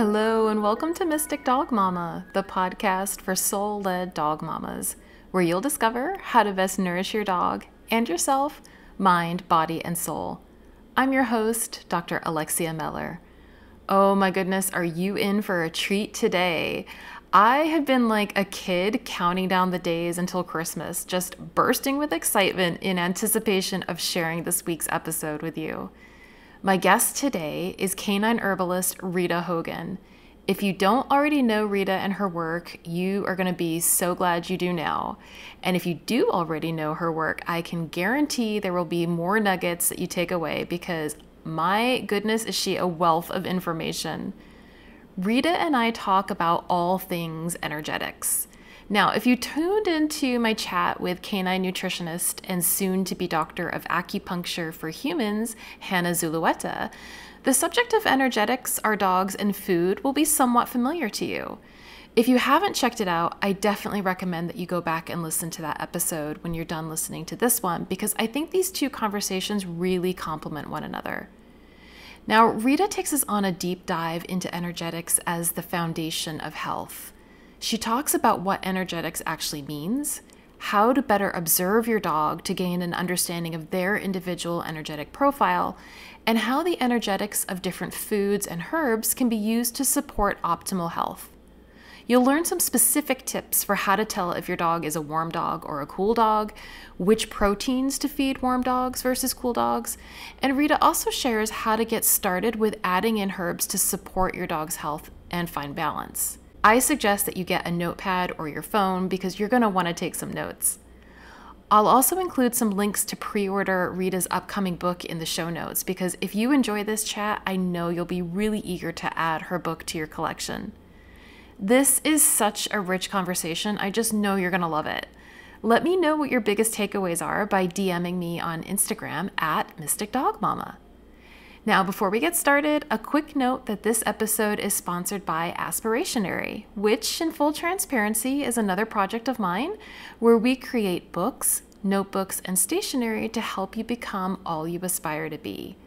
Hello, and welcome to Mystic Dog Mama, the podcast for soul led dog mamas, where you'll discover how to best nourish your dog and yourself, mind, body, and soul. I'm your host, Dr. Alexia Meller. Oh my goodness, are you in for a treat today? I have been like a kid counting down the days until Christmas, just bursting with excitement in anticipation of sharing this week's episode with you. My guest today is canine herbalist Rita Hogan. If you don't already know Rita and her work, you are going to be so glad you do now. And if you do already know her work, I can guarantee there will be more nuggets that you take away because my goodness, is she a wealth of information. Rita and I talk about all things energetics. Now, if you tuned into my chat with canine nutritionist and soon to be doctor of acupuncture for humans, Hannah Zulueta, the subject of energetics, our dogs, and food will be somewhat familiar to you. If you haven't checked it out, I definitely recommend that you go back and listen to that episode when you're done listening to this one, because I think these two conversations really complement one another. Now, Rita takes us on a deep dive into energetics as the foundation of health. She talks about what energetics actually means, how to better observe your dog to gain an understanding of their individual energetic profile, and how the energetics of different foods and herbs can be used to support optimal health. You'll learn some specific tips for how to tell if your dog is a warm dog or a cool dog, which proteins to feed warm dogs versus cool dogs, and Rita also shares how to get started with adding in herbs to support your dog's health and find balance. I suggest that you get a notepad or your phone because you're going to want to take some notes. I'll also include some links to pre-order Rita's upcoming book in the show notes because if you enjoy this chat, I know you'll be really eager to add her book to your collection. This is such a rich conversation. I just know you're going to love it. Let me know what your biggest takeaways are by DMing me on Instagram at Mystic Dog Mama. Now, before we get started, a quick note that this episode is sponsored by Aspirationary, which, in full transparency, is another project of mine where we create books, notebooks, and stationery to help you become all you aspire to be.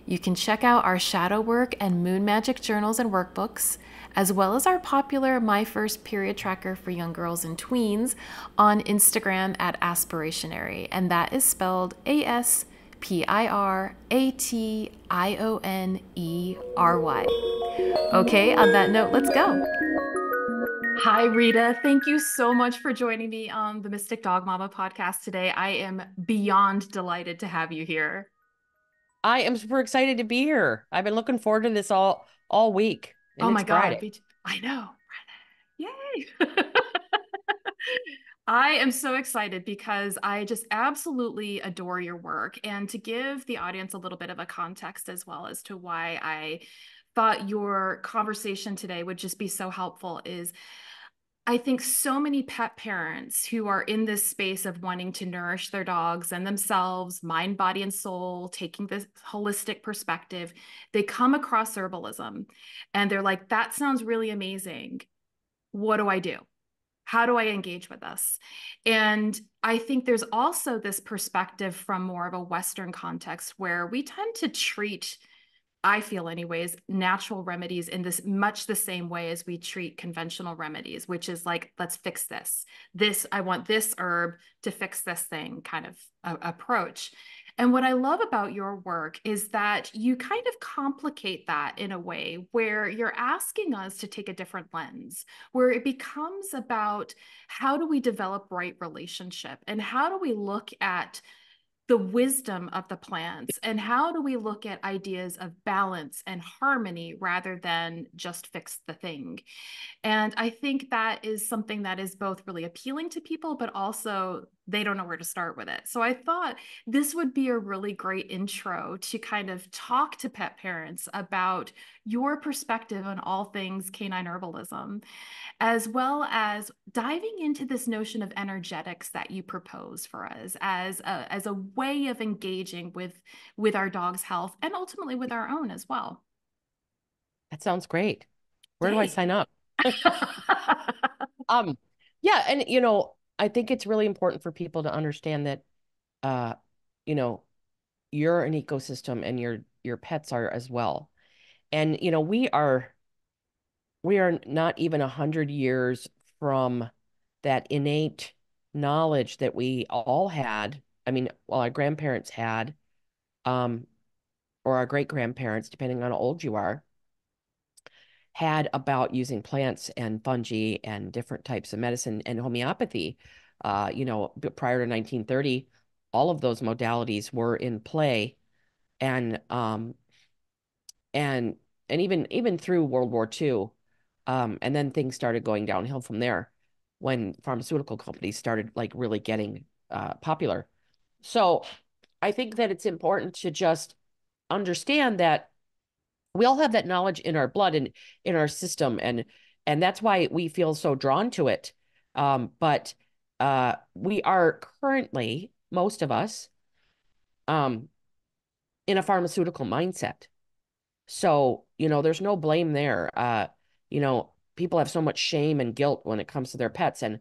You can check out our shadow work and moon magic journals and workbooks, as well as our popular My First Period tracker for young girls and tweens on Instagram at Aspirationary, and that is spelled Aspirationery. Okay, on that note, let's go. Hi, Rita. Thank you so much for joining me on the Mystic Dog Mama podcast today. I am beyond delighted to have you here. I am super excited to be here. I've been looking forward to this all week, Oh and my it's God, Friday. I know. Yay. I am so excited because I just absolutely adore your work. And to give the audience a little bit of a context as well as to why I thought your conversation today would just be so helpful is I think so many pet parents who are in this space of wanting to nourish their dogs and themselves, mind, body, and soul, taking this holistic perspective, they come across herbalism and they're like, that sounds really amazing. What do I do? How do I engage with this? And I think there's also this perspective from more of a Western context where we tend to treat, I feel anyways, natural remedies in this much the same way as we treat conventional remedies, which is like, let's fix this. I want this herb to fix this thing kind of approach. And what I love about your work is that you kind of complicate that in a way where you're asking us to take a different lens, where it becomes about how do we develop right relationship and how do we look at the wisdom of the plants and how do we look at ideas of balance and harmony rather than just fix the thing. And I think that is something that is both really appealing to people, but also they don't know where to start with it. So I thought this would be a really great intro to kind of talk to pet parents about your perspective on all things canine herbalism, as well as diving into this notion of energetics that you propose for us as a way of engaging with our dog's health and ultimately with our own as well. That sounds great. Where do I Yay. sign up? Um, yeah, and I think it's really important for people to understand that uh, you know, you're an ecosystem and your pets are as well. And we are we are not even 100 years from that innate knowledge that we all had. I mean, well, our grandparents had, um, or our great grandparents, depending on how old you are, had about using plants and fungi and different types of medicine and homeopathy. Prior to 1930, all of those modalities were in play, and and even through World War II, and then things started going downhill from there when pharmaceutical companies started like really getting popular. So I think that it's important to just understand that we all have that knowledge in our blood and in our system, and that's why we feel so drawn to it. But we are currently, most of us, um, in a pharmaceutical mindset. So, there's no blame there. People have so much shame and guilt when it comes to their pets. And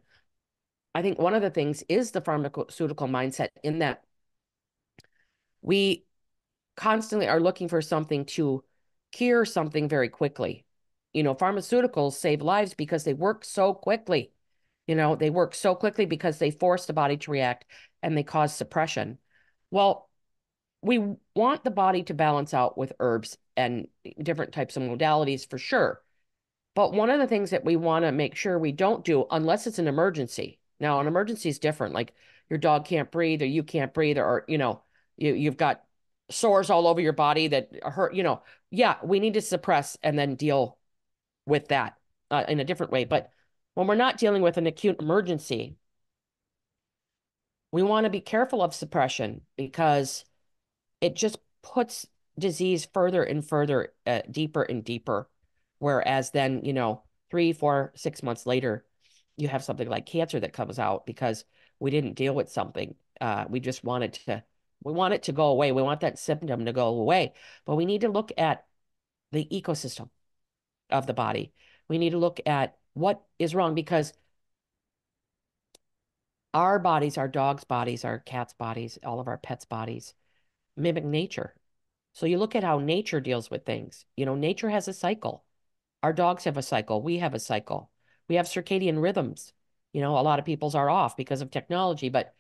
I think one of the things is the pharmaceutical mindset in that we constantly are looking for something to cure something very quickly. Pharmaceuticals save lives because they work so quickly. They work so quickly because they force the body to react and they cause suppression. Well, we want the body to balance out with herbs and different types of modalities for sure. But one of the things that we want to make sure we don't do, unless it's an emergency. Now, an emergency is different. Like your dog can't breathe, or you can't breathe, or you've got sores all over your body that hurt. Yeah, we need to suppress and then deal with that in a different way. But when we're not dealing with an acute emergency, we want to be careful of suppression because it just puts disease further and further, deeper and deeper. Whereas then, 3, 4, 6 months later, you have something like cancer that comes out because we didn't deal with something. We just we want it to go away. We want that symptom to go away. But we need to look at the ecosystem of the body. We need to look at what is wrong because our bodies, our dogs' bodies, our cats' bodies, all of our pets' bodies mimic nature. So you look at how nature deals with things. Nature has a cycle. Our dogs have a cycle. We have a cycle. We have circadian rhythms. A lot of people's are off because of technology, but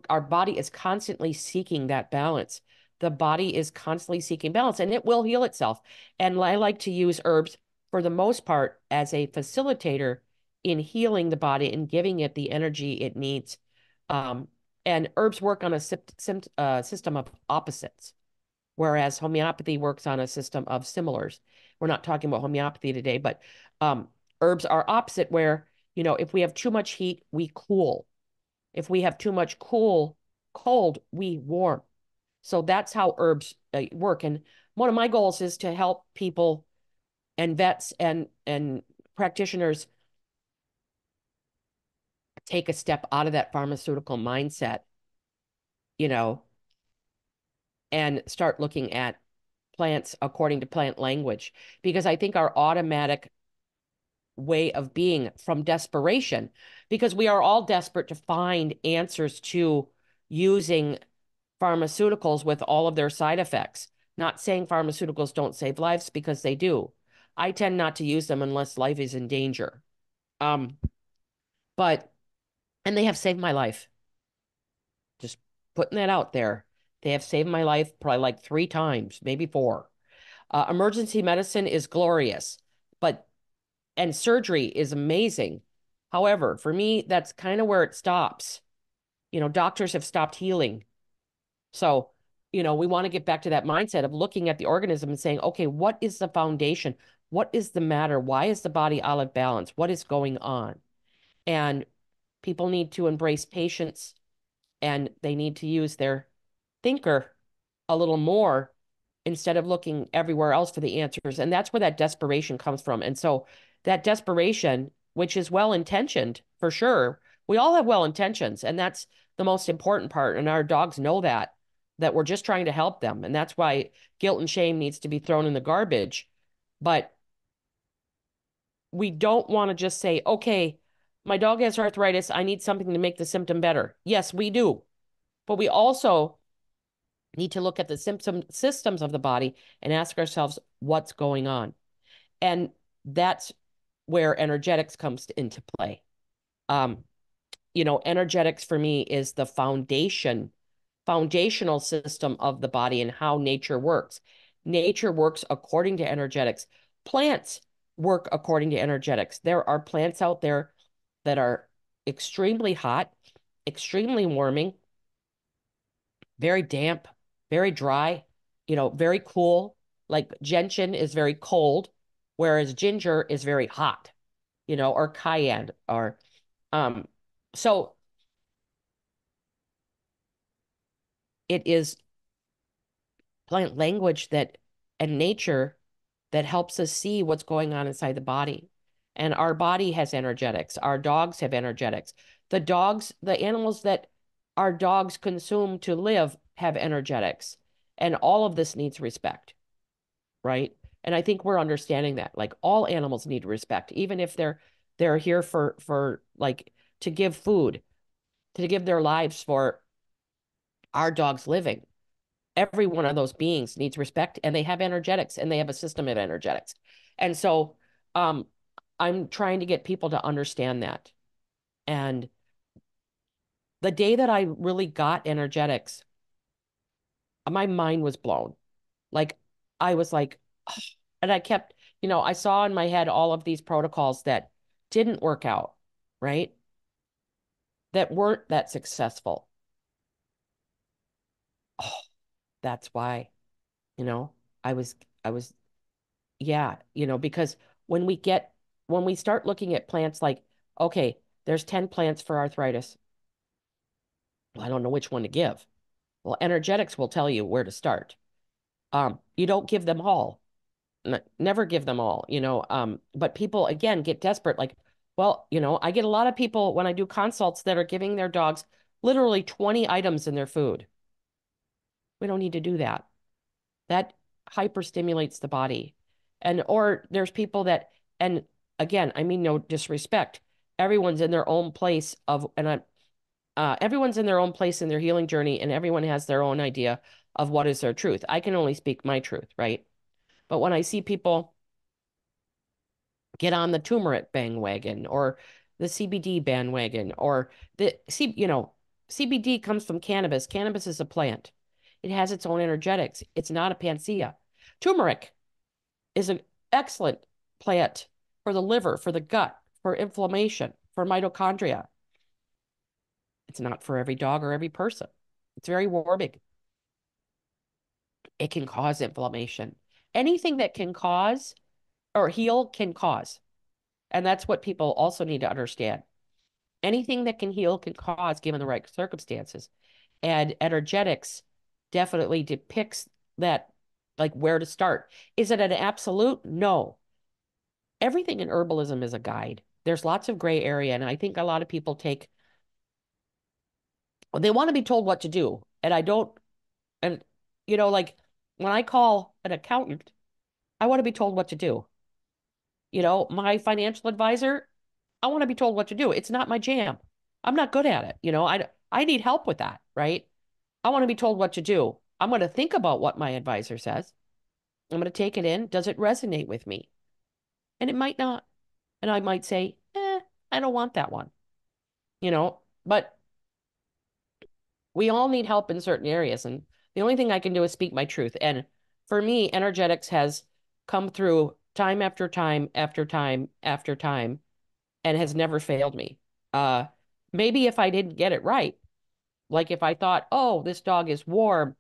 our body is constantly seeking that balance. The body is constantly seeking balance and it will heal itself. And I like to use herbs for the most part as a facilitator in healing the body and giving it the energy it needs. Um, and herbs work on a system of opposites, whereas homeopathy works on a system of similars. We're not talking about homeopathy today, but um, herbs are opposite where, if we have too much heat, we cool. If we have too much cold, we warm. So that's how herbs work. And one of my goals is to help people and vets and practitioners take a step out of that pharmaceutical mindset, you know, and start looking at plants according to plant language. Because I think our automatic way of being from desperation, because we are all desperate to find answers to using pharmaceuticals with all of their side effects. Not saying pharmaceuticals don't save lives because they do. I tend not to use them unless life is in danger. Um, but and they have saved my life. Just putting that out there. They have saved my life probably like 3 times, maybe 4. Emergency medicine is glorious, but and surgery is amazing. However, for me, that's kind of where it stops. Doctors have stopped healing. So, we want to get back to that mindset of looking at the organism and saying, okay, what is the foundation? What is the matter? Why is the body out of balance? What is going on? And people need to embrace patience and they need to use their thinker a little more instead of looking everywhere else for the answers. And that's where that desperation comes from. And so that desperation, which is well intentioned for sure, we all have well intentions, and that's the most important part. And our dogs know that we're just trying to help them. And that's why guilt and shame needs to be thrown in the garbage. But we don't want to just say, okay, my dog has arthritis. I need something to make the symptom better. Yes, we do. But we also need to look at the symptom systems of the body and ask ourselves what's going on. And that's where energetics comes into play. Um, energetics for me is the foundational system of the body and how nature works. Nature works according to energetics. Plants work according to energetics. There are plants out there that are extremely hot, extremely warming, very damp, very dry, very cool. Like gentian is very cold, whereas ginger is very hot, or cayenne or um so it is plant language that and nature that helps us see what's going on inside the body. And our body has energetics. Our dogs have energetics. The animals that our dogs consume to live have energetics. And all of this needs respect, right? And I think we're understanding that. Like all animals need respect, even if they're here for like to give food, to give their lives for our dogs living. Every one of those beings needs respect and they have energetics and they have a system of energetics. And so um I'm trying to get people to understand that. And the day that I really got energetics, my mind was blown. Like I was like, "Oh," and I kept, I saw in my head all of these protocols that didn't work out, right? That weren't that successful. Oh, that's why, you know, I was I was Yeah, because when we get when we start looking at plants like, okay, there's 10 plants for arthritis. Well, I don't know which one to give. Well, energetics will tell you where to start. You don't give them all. Never give them all, but people again get desperate like, well, I get a lot of people when I do consults that are giving their dogs literally 20 items in their food. We don't need to do that. That hyperstimulates the body. And or there's people that, and again, I mean no disrespect. Everyone's in their own place everyone's in their own place in their healing journey, and everyone has their own idea of what is their truth. I can only speak my truth, right? But when I see people get on the turmeric bandwagon or the CBD bandwagon or CBD comes from cannabis. Cannabis is a plant. It has its own energetics. It's not a panacea. Turmeric is an excellent plant for the liver, for the gut, for inflammation, for mitochondria. It's not for every dog or every person. It's very warming. It can cause inflammation. Anything that can cause or heal can cause. And that's what people also need to understand. Anything that can heal can cause given the right circumstances. And energetics definitely depicts that, like where to start. Is it an absolute? No. Everything in herbalism is a guide. There's lots of gray area, and I think a lot of people they want to be told what to do, and I don't. And like when I call an accountant, I want to be told what to do. My financial advisor, I want to be told what to do. It's not my jam. I'm not good at it. I need help with that, right? I want to be told what to do. I'm going to think about what my advisor says. I'm going to take it in. Does it resonate with me? And it might not. And I might say, I don't want that one, but we all need help in certain areas. And the only thing I can do is speak my truth. And for me, energetics has come through time after time after time after time and has never failed me. Uh, Maybe if I didn't get it right, like if I thought, oh, this dog is warm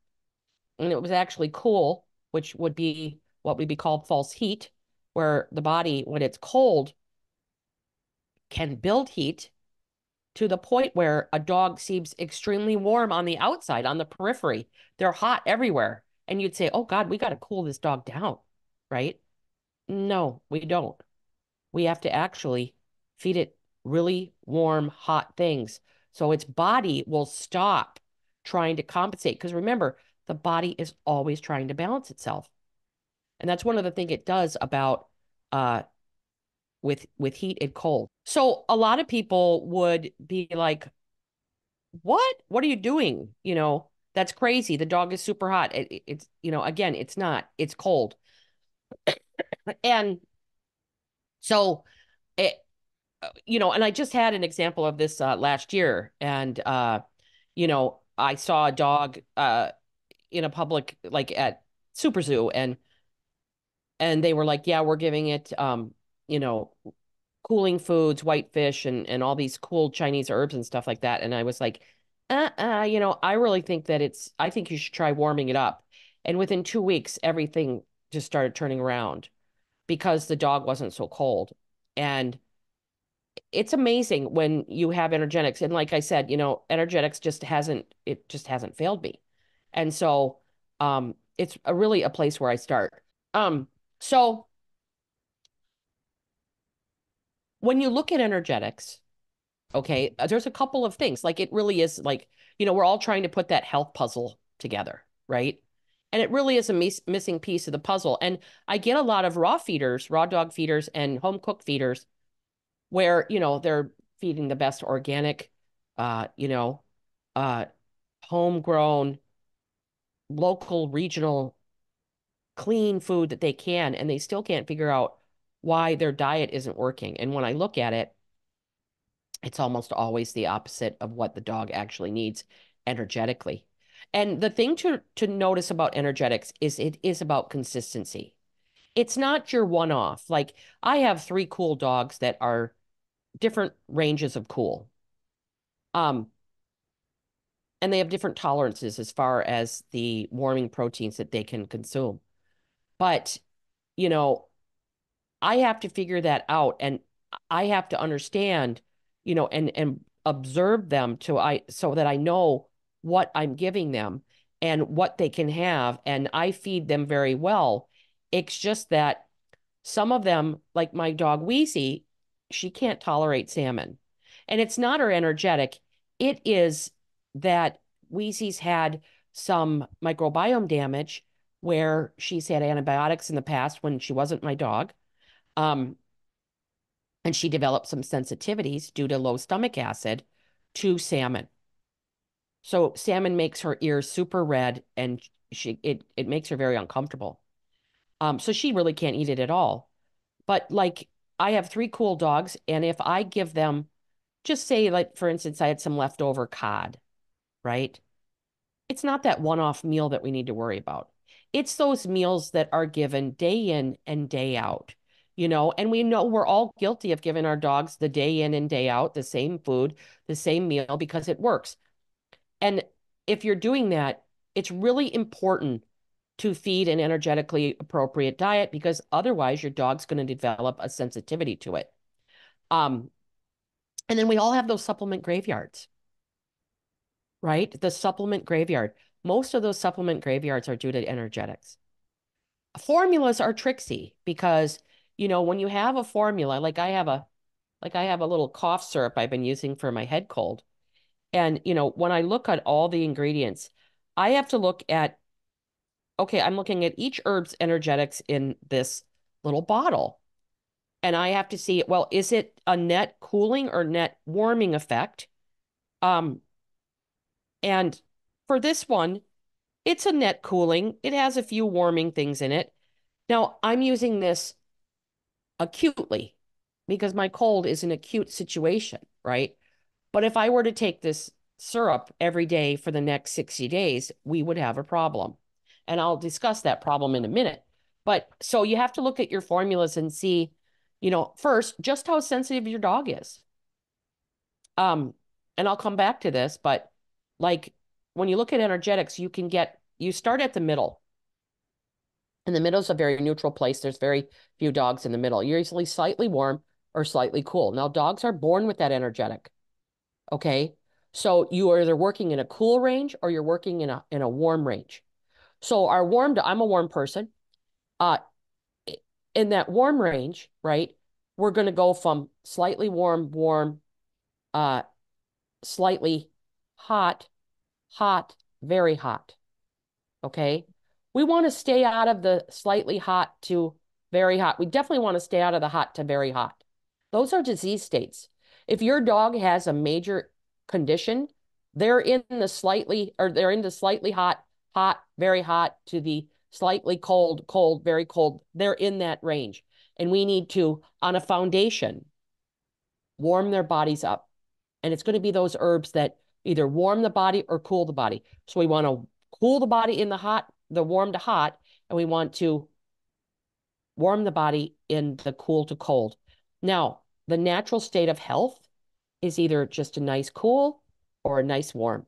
and it was actually cool, which would be what would be called false heat, where the body, when it's cold, can build heat to the point where a dog seems extremely warm on the outside, on the periphery. They're hot everywhere. And you'd say, oh God, we got to cool this dog down, right? No, we don't. We have to actually feed it really warm, hot things. So its body will stop trying to compensate. Because remember, the body is always trying to balance itself. And that's one of the things it does about uh with heat and cold. So a lot of people would be like, what? What are you doing? That's crazy. The dog is super hot. It's, again, it's not. It's cold. And So it, and I just had an example of this last year, and I saw a dog in a public, like at Super Zoo, and they were like, yeah, we're giving it you know cooling foods, white fish, and all these cool Chinese herbs and stuff like that. And I was like, I really think that I think you should try warming it up. And within 2 weeks, everything just started turning around because the dog wasn't so cold. And it's amazing when you have energetics. And like I said, energetics just hasn't failed me. And so it's really a place where I start. So when you look at energetics, okay, there's a couple of things. Like it really is like, we're all trying to put that health puzzle together, right? And it really is a missing piece of the puzzle. And I get a lot of raw feeders, raw dog feeders, and home cooked feeders where, they're feeding the best organic, uh, homegrown, local, regional, clean food that they can, and they still can't figure out why their diet isn't working. And when I look at it, it's almost always the opposite of what the dog actually needs energetically. And the thing to notice about energetics is it is about consistency. It's not your one-off. Like I have three cool dogs that are different ranges of cool. Um, and they have different tolerances as far as the warming proteins that they can consume. But, you know, I have to figure that out and I have to understand, and observe them so that I know what I'm giving them and what they can have and I feed them very well. It's just that some of them, like my dog Wheezy, she can't tolerate salmon. And it's not her energetic, it is that Wheezy's had some microbiome damage where she's had antibiotics in the past when she wasn't my dog. Um, and she developed some sensitivities due to low stomach acid to salmon. So salmon makes her ears super red and it makes her very uncomfortable. So she really can't eat it at all. But like I have three cool dogs, and if I give them, just say like for instance, I had some leftover cod, right? It's not that one-off meal that we need to worry about. It's those meals that are given day in and day out, and we know we're all guilty of giving our dogs the day in and day out, the same food, the same meal because it works. And if you're doing that, it's really important to feed an energetically appropriate diet because otherwise your dog's going to develop a sensitivity to it. Um, and then we all have those supplement graveyards, right? The supplement graveyard. Most of those supplement graveyards are due to energetics. Formulas are tricksy because, when you have a formula, like I have a little cough syrup I've been using for my head cold. And, when I look at all the ingredients, I have to look at, okay, I'm looking at each herb's energetics in this little bottle. And I have to see, well, is it a net cooling or net warming effect? Um, and for this one, it's a net cooling. It has a few warming things in it. Now, I'm using this acutely because my cold is an acute situation, right? But if I were to take this syrup every day for the next 60 days, we would have a problem. And I'll discuss that problem in a minute. But so you have to look at your formulas and see, first, just how sensitive your dog is. Um, and I'll come back to this, but like when you look at energetics, you start at the middle. And the middle is a very neutral place. There's very few dogs in the middle. You're usually slightly warm or slightly cool. Now, dogs are born with that energetic. Okay. So you are either working in a cool range or you're working in a warm range. So I'm a warm person. Uh, in that warm range, right? We're going to go from slightly warm, warm, uh, slightly hot, hot, very hot. Okay. We want to stay out of the slightly hot to very hot. We definitely want to stay out of the hot to very hot. Those are disease states. If your dog has a major condition, they're in the slightly hot, hot, very hot to the slightly cold, cold, very cold. They're in that range. And we need to, on a foundation, warm their bodies up. And it's going to be those herbs that either warm the body or cool the body. So we want to cool the body in the hot, the warm to hot, and we want to warm the body in the cool to cold. Now, the natural state of health is either just a nice cool or a nice warm.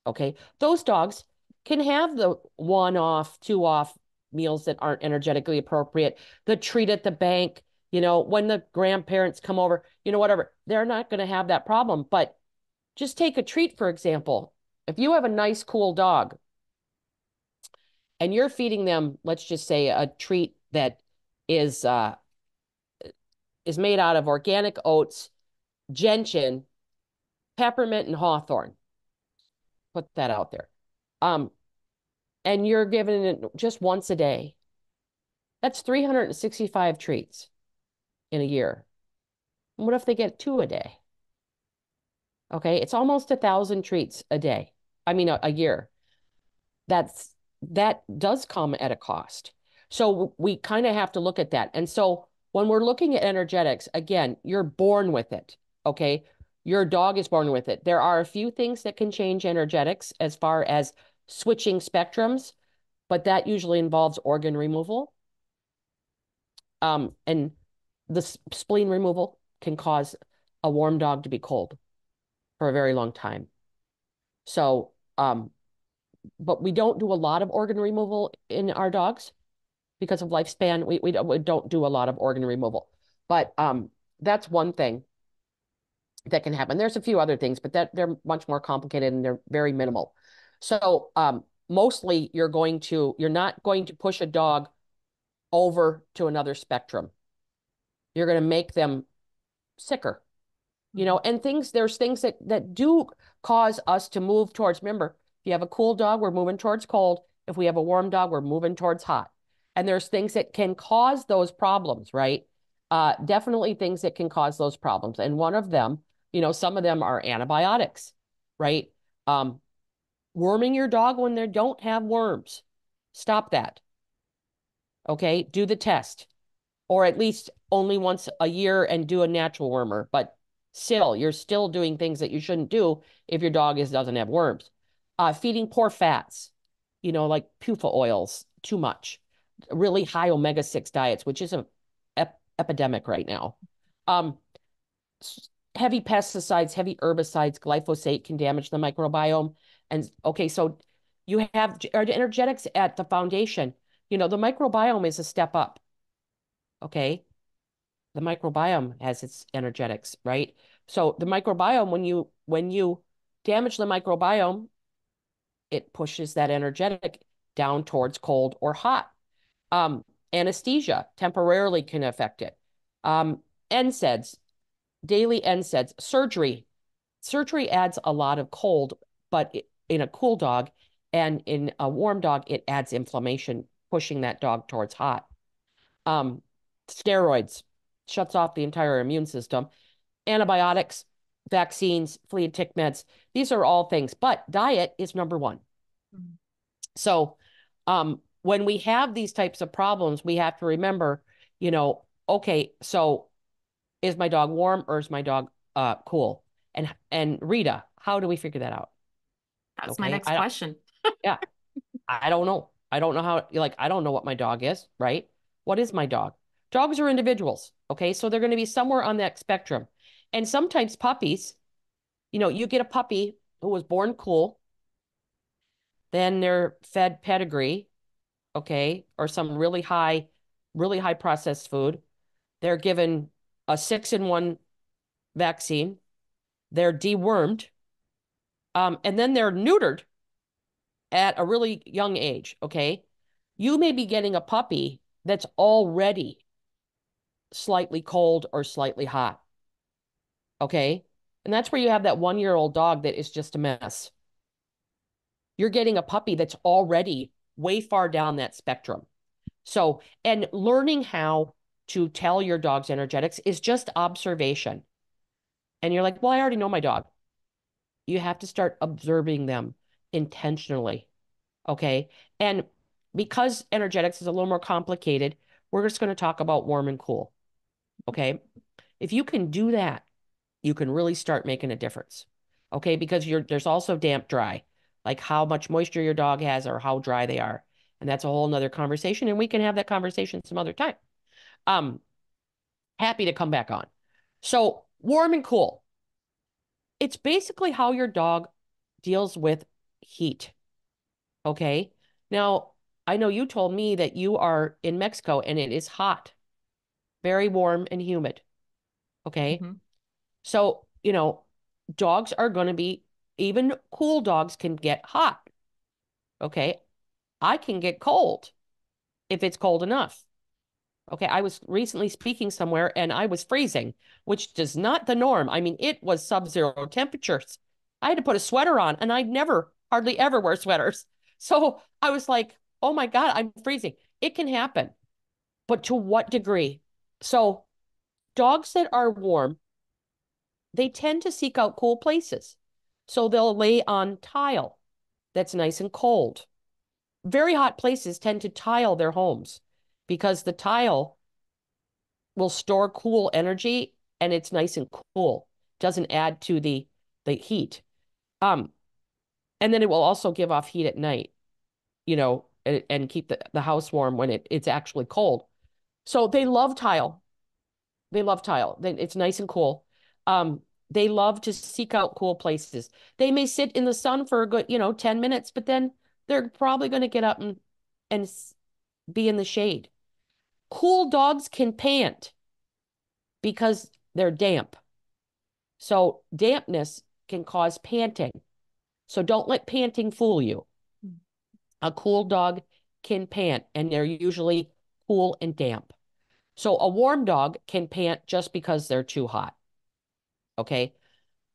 Okay. Those dogs can have the one off, two off meals that aren't energetically appropriate, the treat at the bank, when the grandparents come over, whatever. They're not going to have that problem. But just take a treat, for example. If you have a nice, cool dog and you're feeding them, let's just say a treat that is uh, is made out of organic oats, gentian, peppermint, and hawthorn. Put that out there. Um, and you're giving it just once a day. That's 365 treats in a year. What if they get two a day? Okay, it's almost 1,000 treats a day. I mean, a year. That does come at a cost. So we kind of have to look at that. And so when we're looking at energetics, again, you're born with it. Okay, your dog is born with it. There are a few things that can change energetics as far as switching spectrums, but that usually involves organ removal. And the spleen removal can cause a warm dog to be cold for a very long time. So, but we don't do a lot of organ removal in our dogs because of lifespan. We don't do a lot of organ removal, but that's one thing that can happen. There's a few other things, but that they're much more complicated and they're very minimal. So, mostly you're not going to push a dog over to another spectrum. You're going to make them sicker, and there's things that do cause us to move towards. Remember, if you have a cool dog, we're moving towards cold. If we have a warm dog, we're moving towards hot. And there's things that can cause those problems, right? Definitely things that can cause those problems. And one of them, some of them are antibiotics, right? Um, Worming your dog when they don't have worms. Stop that. Okay, do the test, or at least only once a year and do a natural wormer. But still, you're still doing things that you shouldn't do if your dog doesn't have worms. Feeding poor fats, like PUFA oils, too much. Really high omega-6 diets, which is an epidemic right now. Um, Heavy pesticides, heavy herbicides, glyphosate can damage the microbiome. And okay, so you have energetics at the foundation. The microbiome is a step up. Okay. The microbiome has its energetics, right? So the microbiome, when you damage the microbiome, it pushes that energetic down towards cold or hot. Um, Anesthesia temporarily can affect it. NSAIDs, daily NSAIDs, surgery. Surgery adds a lot of cold, but in a cool dog and in a warm dog, it adds inflammation, pushing that dog towards hot. Um, Steroids shuts off the entire immune system. Antibiotics, vaccines, flea and tick meds. These are all things, but diet is number one. Mhm. So, when we have these types of problems, we have to remember, okay, so is my dog warm or is my dog cool? And Rita, how do we figure that out? That's my Okay, next question. yeah, I don't know. I don't know how, I don't know what my dog is, right? What is my dog? Dogs are individuals, okay? So they're going to be somewhere on that spectrum. And sometimes puppies, you get a puppy who was born cool, then they're fed pedigree, okay, or some really high processed food. They're given a 6-in-1 vaccine. They're dewormed, and then they're neutered at a really young age, okay? You may be getting a puppy that's already slightly cold or slightly hot. Okay. And that's where you have that 1-year-old dog that is just a mess. You're getting a puppy that's already way far down that spectrum. So, and learning how to tell your dog's energetics is just observation. And you're like, well, I already know my dog. You have to start observing them intentionally. Okay. And because energetics is a little more complicated, We're just going to talk about warm and cool. Okay. If you can do that, you can really start making a difference. Okay. Because there's also damp dry, like how much moisture your dog has or how dry they are. And that's a whole nother conversation. And we can have that conversation some other time. Um, Happy to come back on. So warm and cool. It's basically how your dog deals with heat. Okay. Now, I know you told me that you are in Mexico and it is hot, very warm and humid. Okay. Mm-hmm. So, dogs are going to be, even cool dogs can get hot. Okay. I can get cold if it's cold enough. Okay. I was recently speaking somewhere and I was freezing, which is not the norm. I mean, it was sub-zero temperatures. I had to put a sweater on and I'd never, hardly ever wear sweaters. So I was like, oh my God, I'm freezing. It can happen, but to what degree? So dogs that are warm, they tend to seek out cool places. So they'll lay on tile that's nice and cold. Very hot places tend to tile their homes because the tile will store cool energy and it's nice and cool. Doesn't add to the heat. Um, and then it will also give off heat at night, and keep the house warm when it's actually cold. So they love tile. They love tile. It's nice and cool. Um, they love to seek out cool places. They may sit in the sun for a good, 10 minutes, but then they're probably going to get up and be in the shade. Cool dogs can pant because they're damp. So dampness can cause panting. So don't let panting fool you. A cool dog can pant, and they're usually cool and damp. So a warm dog can pant just because they're too hot. Okay.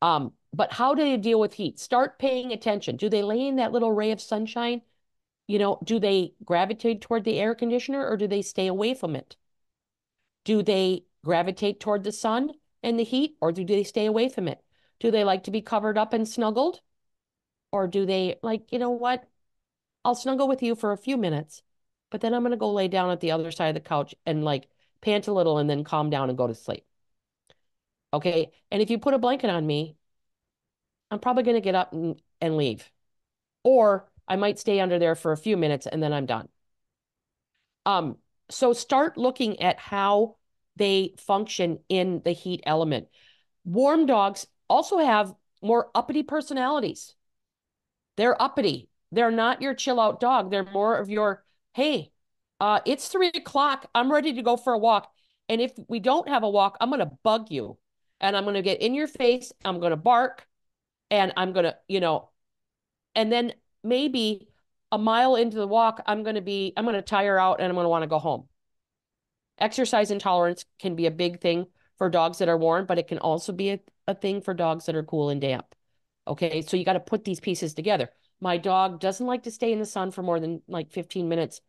But how do they deal with heat? Start paying attention. Do they lay in that little ray of sunshine? Do they gravitate toward the air conditioner or do they stay away from it? Do they gravitate toward the sun and the heat or do they stay away from it? Do they like to be covered up and snuggled? Or do they like, you know what? I'll snuggle with you for a few minutes, but then I'm going to go lay down at the other side of the couch and like pant a little and then calm down and go to sleep. Okay. And if you put a blanket on me, I'm probably going to get up and leave. Or I might stay under there for a few minutes and then I'm done. Um, so start looking at how they function in the heat element. Warm dogs also have more uppity personalities. They're uppity. They're not your chill out dog. They're more of your, hey, it's 3 o'clock. I'm ready to go for a walk. And if we don't have a walk, I'm going to bug you and I'm going to get in your face. I'm going to bark and I'm going to, and then maybe a mile into the walk, I'm going to tire out and I'm going to want to go home. Exercise intolerance can be a big thing for dogs that are warm, but it can also be a thing for dogs that are cool and damp. Okay, so you got to put these pieces together. My dog doesn't like to stay in the sun for more than like 15 minutes,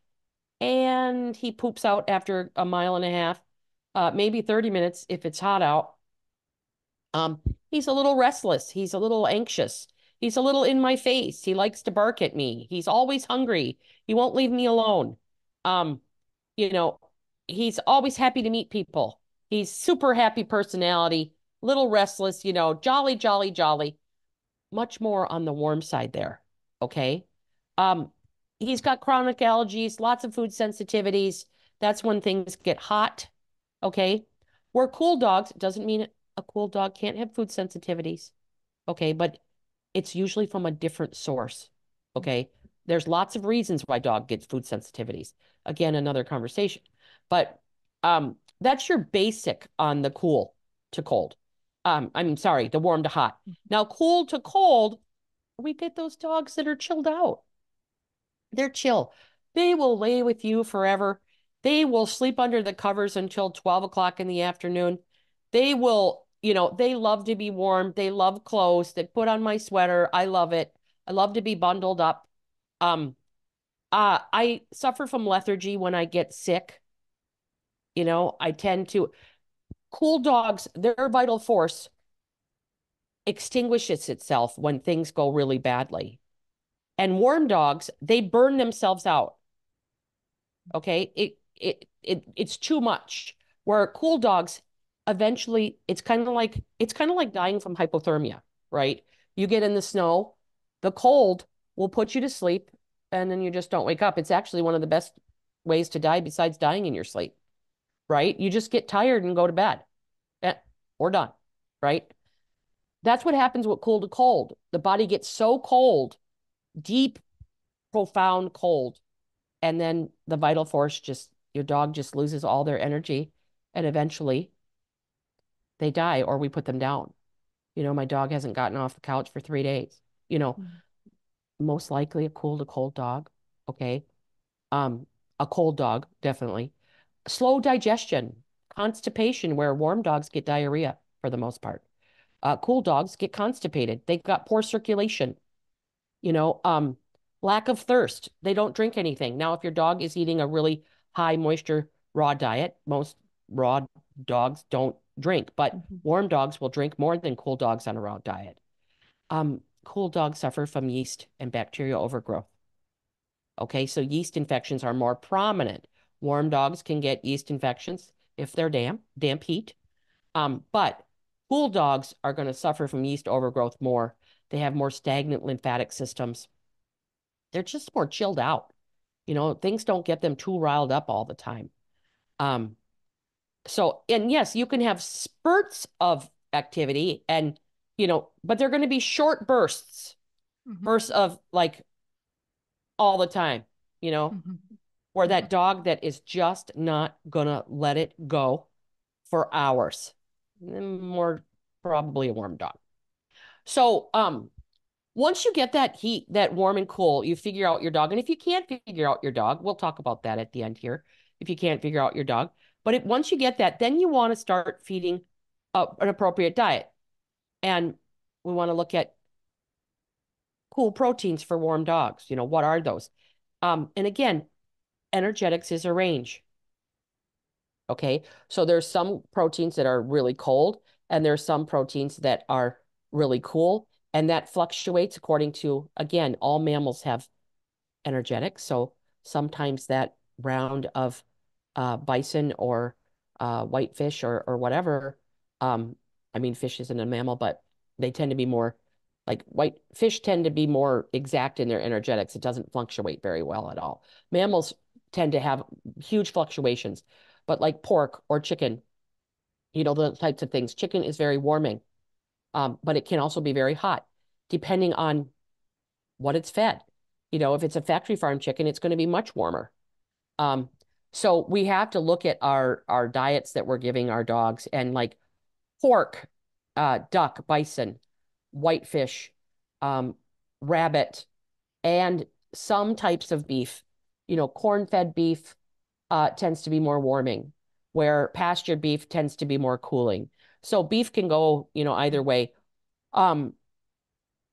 and he poops out after a mile and a half, maybe 30 minutes if it's hot out. Um, he's a little restless. He's a little anxious. He's a little in my face. He likes to bark at me. He's always hungry. He won't leave me alone. Um, you know, he's always happy to meet people. He's super happy personality, little restless, jolly, jolly, jolly. Much more on the warm side there. Okay. Um, he's got chronic allergies, lots of food sensitivities. That's when things get hot. Okay. We're cool dogs doesn't mean a cool dog can't have food sensitivities. Okay. But it's usually from a different source. Okay. There's lots of reasons why dog gets food sensitivities. Again, another conversation. But that's your basic on the cool to cold. I mean, sorry, the warm to hot. Now, cool to cold, we get those dogs that are chilled out. They're chill. They will lay with you forever. They will sleep under the covers until 12 o'clock in the afternoon. They will, they love to be warm. They love clothes. They put on my sweater. I love it. I love to be bundled up. Um, I suffer from lethargy when I get sick. I tend to, cool dogs, their vital force extinguishes itself when things go really badly. And warm dogs, they burn themselves out. Okay. it's too much. Where cool dogs, eventually, it's kind of like dying from hypothermia, right? You get in the snow, the cold will put you to sleep, and then you just don't wake up. It's actually one of the best ways to die besides dying in your sleep, right? You just get tired and go to bed. Eh, we're done, right? That's what happens with cool to cold. The body gets so cold, deep, profound cold, and then the vital force just, your dog just loses all their energy, and eventually they die or we put them down. My dog hasn't gotten off the couch for 3 days. You know, Mhm. Most likely a cool to cold dog. Okay. Um, a cold dog, definitely. Slow digestion, constipation, where warm dogs get diarrhea for the most part. Cool dogs get constipated. They've got poor circulation, you know, um, lack of thirst. They don't drink anything. Now, if your dog is eating a really high moisture raw diet, most raw dogs don't drink, but Mhm. warm dogs will drink more than cool dogs on a raw diet. Cool dogs suffer from yeast and bacterial overgrowth. Okay, so yeast infections are more prominent. Warm dogs can get yeast infections if they're damp heat. But cool dogs are going to suffer from yeast overgrowth more. They have more stagnant lymphatic systems. They're just more chilled out. Things don't get them too riled up all the time. Um, and yes, you can have spurts of activity but they're going to be short bursts, Mhm. bursts of like all the time, you know, Mhm. where that Mhm. dog that is just not gonna let it go for hours. More probably a warm dog. So, once you get that heat, that warm and cool, you figure out your dog. And if you can't figure out your dog, we'll talk about that at the end here. If you can't figure out your dog, but once you get that, then you want to start feeding an appropriate diet. And we want to look at cool proteins for warm dogs. What are those? And again, energetics is a range. Okay. So there's some proteins that are really cold, and there's some proteins that are really cool. And that fluctuates according to, again, all mammals have energetics. So sometimes that round of bison or whitefish or whatever, um, I mean, fish isn't a mammal, but they tend to be more like white fish tend to be more exact in their energetics. It doesn't fluctuate very well at all. Mammals tend to have huge fluctuations, but like pork or chicken, those types of things. Chicken is very warming, but it can also be very hot, depending on what it's fed. If it's a factory farm chicken, it's going to be much warmer. Um, so we have to look at our diets that we're giving our dogs, and like pork, duck, bison, whitefish, um, rabbit, and some types of beef. Corn-fed beef tends to be more warming, where pastured beef tends to be more cooling. So beef can go, either way. Um,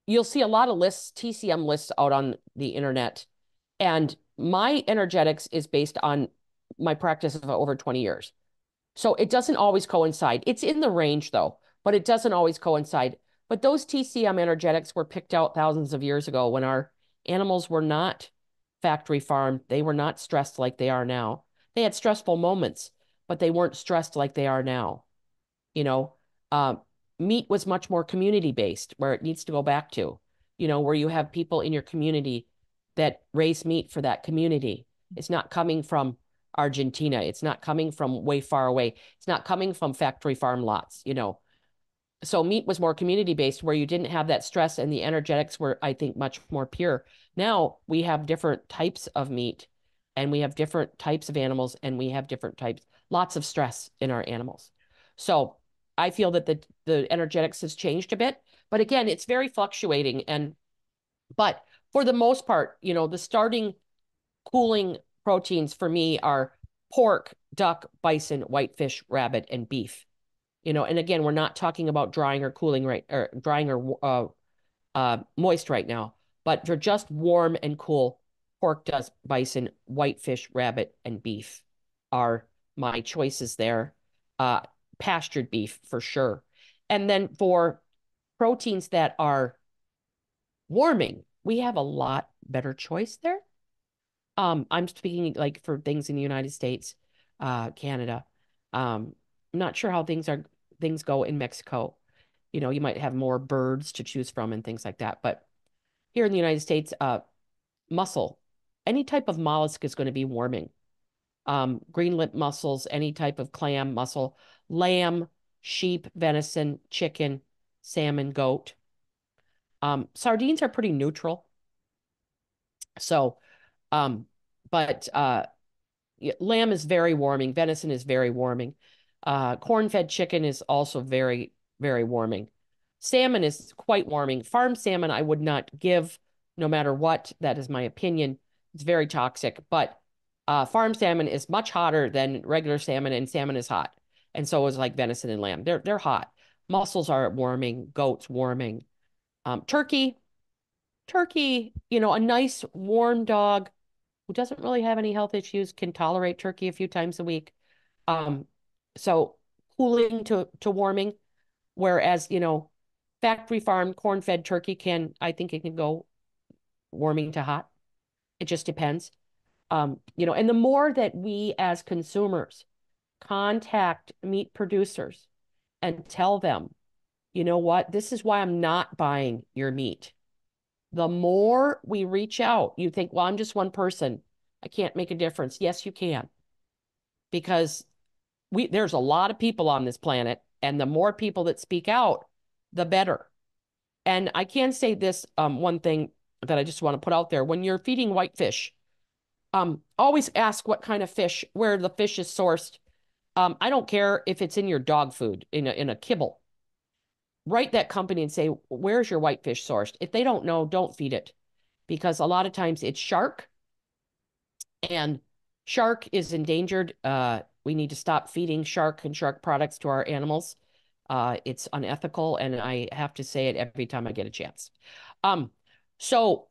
you'll see a lot of lists, TCM lists out on the internet. And my energetics is based on my practice of over 20 years. So it doesn't always coincide. It's in the range though, but it doesn't always coincide. But those TCM energetics were picked out thousands of years ago when our animals were not factory farmed. They were not stressed like they are now. They had stressful moments, but they weren't stressed like they are now. You know, uh, Meat was much more community based, where it needs to go back to, where you have people in your community that raise meat for that community. It's not coming from Argentina. It's not coming from way far away. It's not coming from factory farm lots. So meat was more community based, where you didn't have that stress, and the energetics were, I think, much more pure. Now we have different types of meat, and we have different types of animals, and we have different types, lots of stress in our animals. So I feel that the energetics has changed a bit, but again, it's very fluctuating. But for the most part, the starting cooling proteins for me are pork, duck, bison, whitefish, rabbit, and beef. And again, we're not talking about drying or cooling, right, or drying or moist right now, but for just warm and cool, pork, duck, bison, whitefish, rabbit, and beef are my choices there. Uh, Pastured beef for sure. And then for proteins that are warming, we have a lot better choice there. I'm speaking like for things in the United States. Canada. I'm not sure how things go in Mexico. You might have more birds to choose from and things like that. But here in the United States, mussel, any type of mollusk is going to be warming. Green lip mussels, any type of clam, mussel, lamb, sheep, venison, chicken, salmon, goat. Sardines are pretty neutral. So, um, but lamb is very warming. Venison is very warming. Corn-fed chicken is also very, very warming. Salmon is quite warming. Farm salmon, I would not give no matter what. That is my opinion. It's very toxic, but farm salmon is much hotter than regular salmon, and salmon is hot. And so is like venison and lamb. They're hot. Mussels are warming, goats warming. Turkey, a nice warm dog who doesn't really have any health issues can tolerate turkey a few times a week. Um, so cooling to warming, whereas, factory farmed corn-fed turkey I think it can go warming to hot. It just depends. And the more that we as consumers contact meat producers and tell them, you know what, this is why I'm not buying your meat. The more we reach out, you think, well, I'm just one person. I can't make a difference. Yes, you can, because there's a lot of people on this planet, and the more people that speak out, the better. And I can say this one thing that I just want to put out there. When you're feeding whitefish, always ask what kind of fish, where the fish is sourced. I don't care if it's in your dog food, in a kibble. Write that company and say, where's your whitefish sourced? If they don't know, don't feed it, because a lot of times it's shark, and shark is endangered. We need to stop feeding shark and shark products to our animals. It's unethical, and I have to say it every time I get a chance. Um, so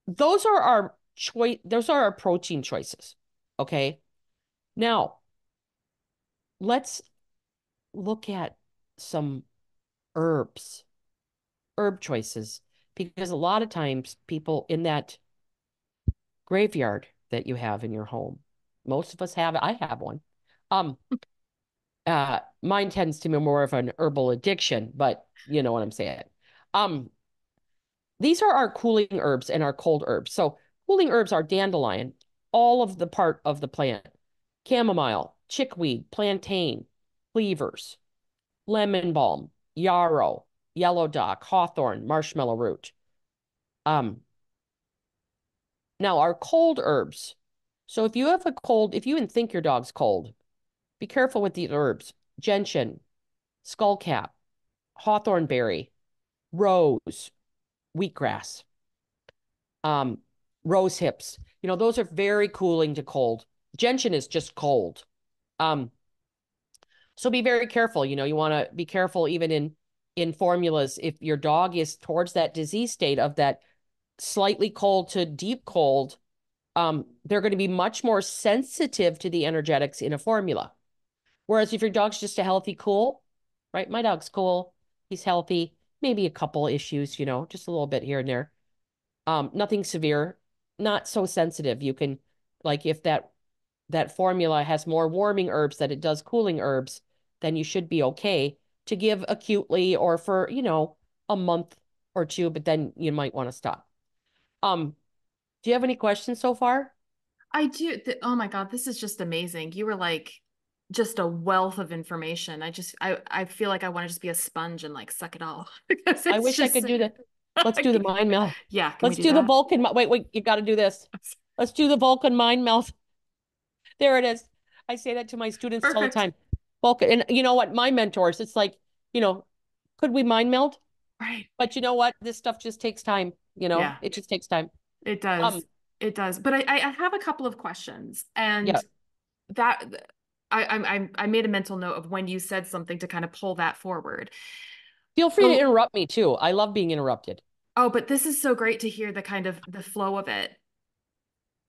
those are our choice. Those are our protein choices. Okay. Now let's look at some herbs, herb choices, because a lot of times people in that graveyard that you have in your home, most of us have it. I have one. Um, Mine tends to be more of an herbal addiction, but you know what I'm saying. Um, these are our cooling herbs and our cold herbs. So cooling herbs are dandelion, all of the part of the plant, chamomile, chickweed, plantain, cleavers, lemon balm, yarrow, yellow dock, hawthorn, marshmallow root. Um, Now our cold herbs. So if you have a cold, if you even think your dog's cold, be careful with these herbs. Gentian, skullcap, hawthorn berry, rose, wheatgrass, um, rose hips. Those are very cooling to cold. Gentian is just cold. Um, so be very careful. You want to be careful even in formulas. If your dog is towards that disease state of that slightly cold to deep cold, they're going to be much more sensitive to the energetics in a formula. Whereas if your dog's just a healthy cool, right? My dog's cool. He's healthy. Maybe a couple issues, just a little bit here and there. Nothing severe, not so sensitive. You can, like, if that formula has more warming herbs than it does cooling herbs, then you should be okay to give acutely or for, a month or two, but then you might want to stop. Um, do you have any questions so far? I do. Oh my God, this is just amazing. You were like just a wealth of information. I feel like I want to just be a sponge and like suck it all because I it's wish I just could let's do the mind melt. yeah, can we Let's do do the that? Vulcan. Wait, you got to do this. Let's do the Vulcan mind melt. There it is. I say that to my students all the Perfect. time. Vulcan. And you know what? My mentors, it's like, you know, could we mind melt? Right. But you know what? This stuff just takes time. Yeah, It just takes time. it Um, does. It does. But I have a couple of questions, yeah. and that I made a mental note of when you said something to kind of pull that forward. Feel free to The interrupt me too. I love being interrupted. Oh, but this is so great to hear the kind of the flow of it,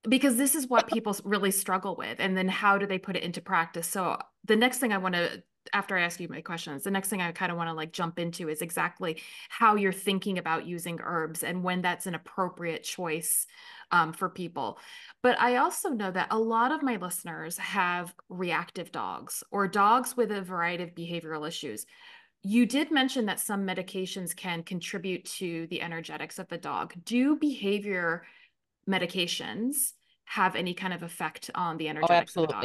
because this is what people really struggle with, and then how do they put it into practice? So the next thing I want to after I ask you my questions, the next thing I kind of want to like jump into is exactly how you're thinking about using herbs and when that's an appropriate choice for people. But I also know that a lot of my listeners have reactive dogs or dogs with a variety of behavioral issues. You did mention that some medications can contribute to the energetics of the dog. Do behavior medications have any kind of effect on the Oh, energetics of a dog?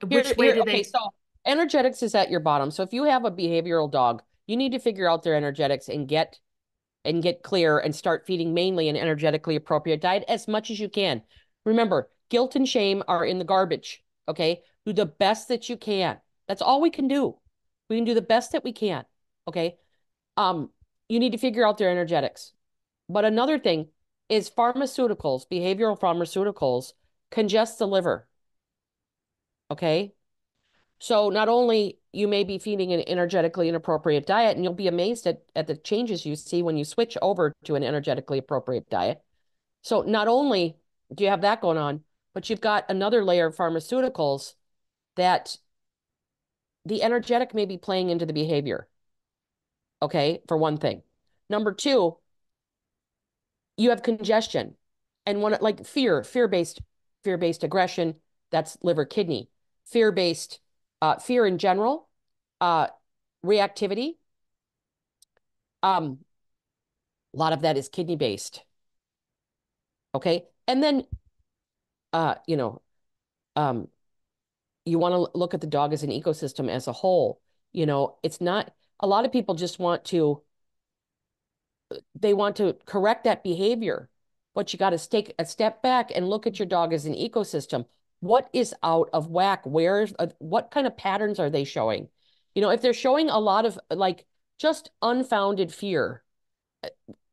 absolutely. Which way do Okay, they? so energetics is at your bottom. So if you have a behavioral dog, you need to figure out their energetics and get clear and start feeding mainly an energetically appropriate diet as much as you can. Remember, guilt and shame are in the garbage. Okay. Do the best that you can. That's all we can do. We can do the best that we can. Okay. Um, you need to figure out their energetics. But another thing is pharmaceuticals, behavioral pharmaceuticals congest the liver. Okay. So not only you may be feeding an energetically inappropriate diet, and you'll be amazed at the changes you see when you switch over to an energetically appropriate diet. So not only do you have that going on, but you've got another layer of pharmaceuticals that the energetic may be playing into the behavior. Okay, for one thing. Number two, you have congestion and one like fear-based aggression, that's liver kidney. Fear-based fear in general, uh reactivity, um a lot of that is kidney based. Okay. And then uh you know um you want to look at the dog as an ecosystem as a whole. It's not, a lot of people just want to, they want to correct that behavior, but you got to take a step back and look at your dog as an ecosystem. What is out of whack? What kind of patterns are they showing? If they're showing a lot of like just unfounded fear,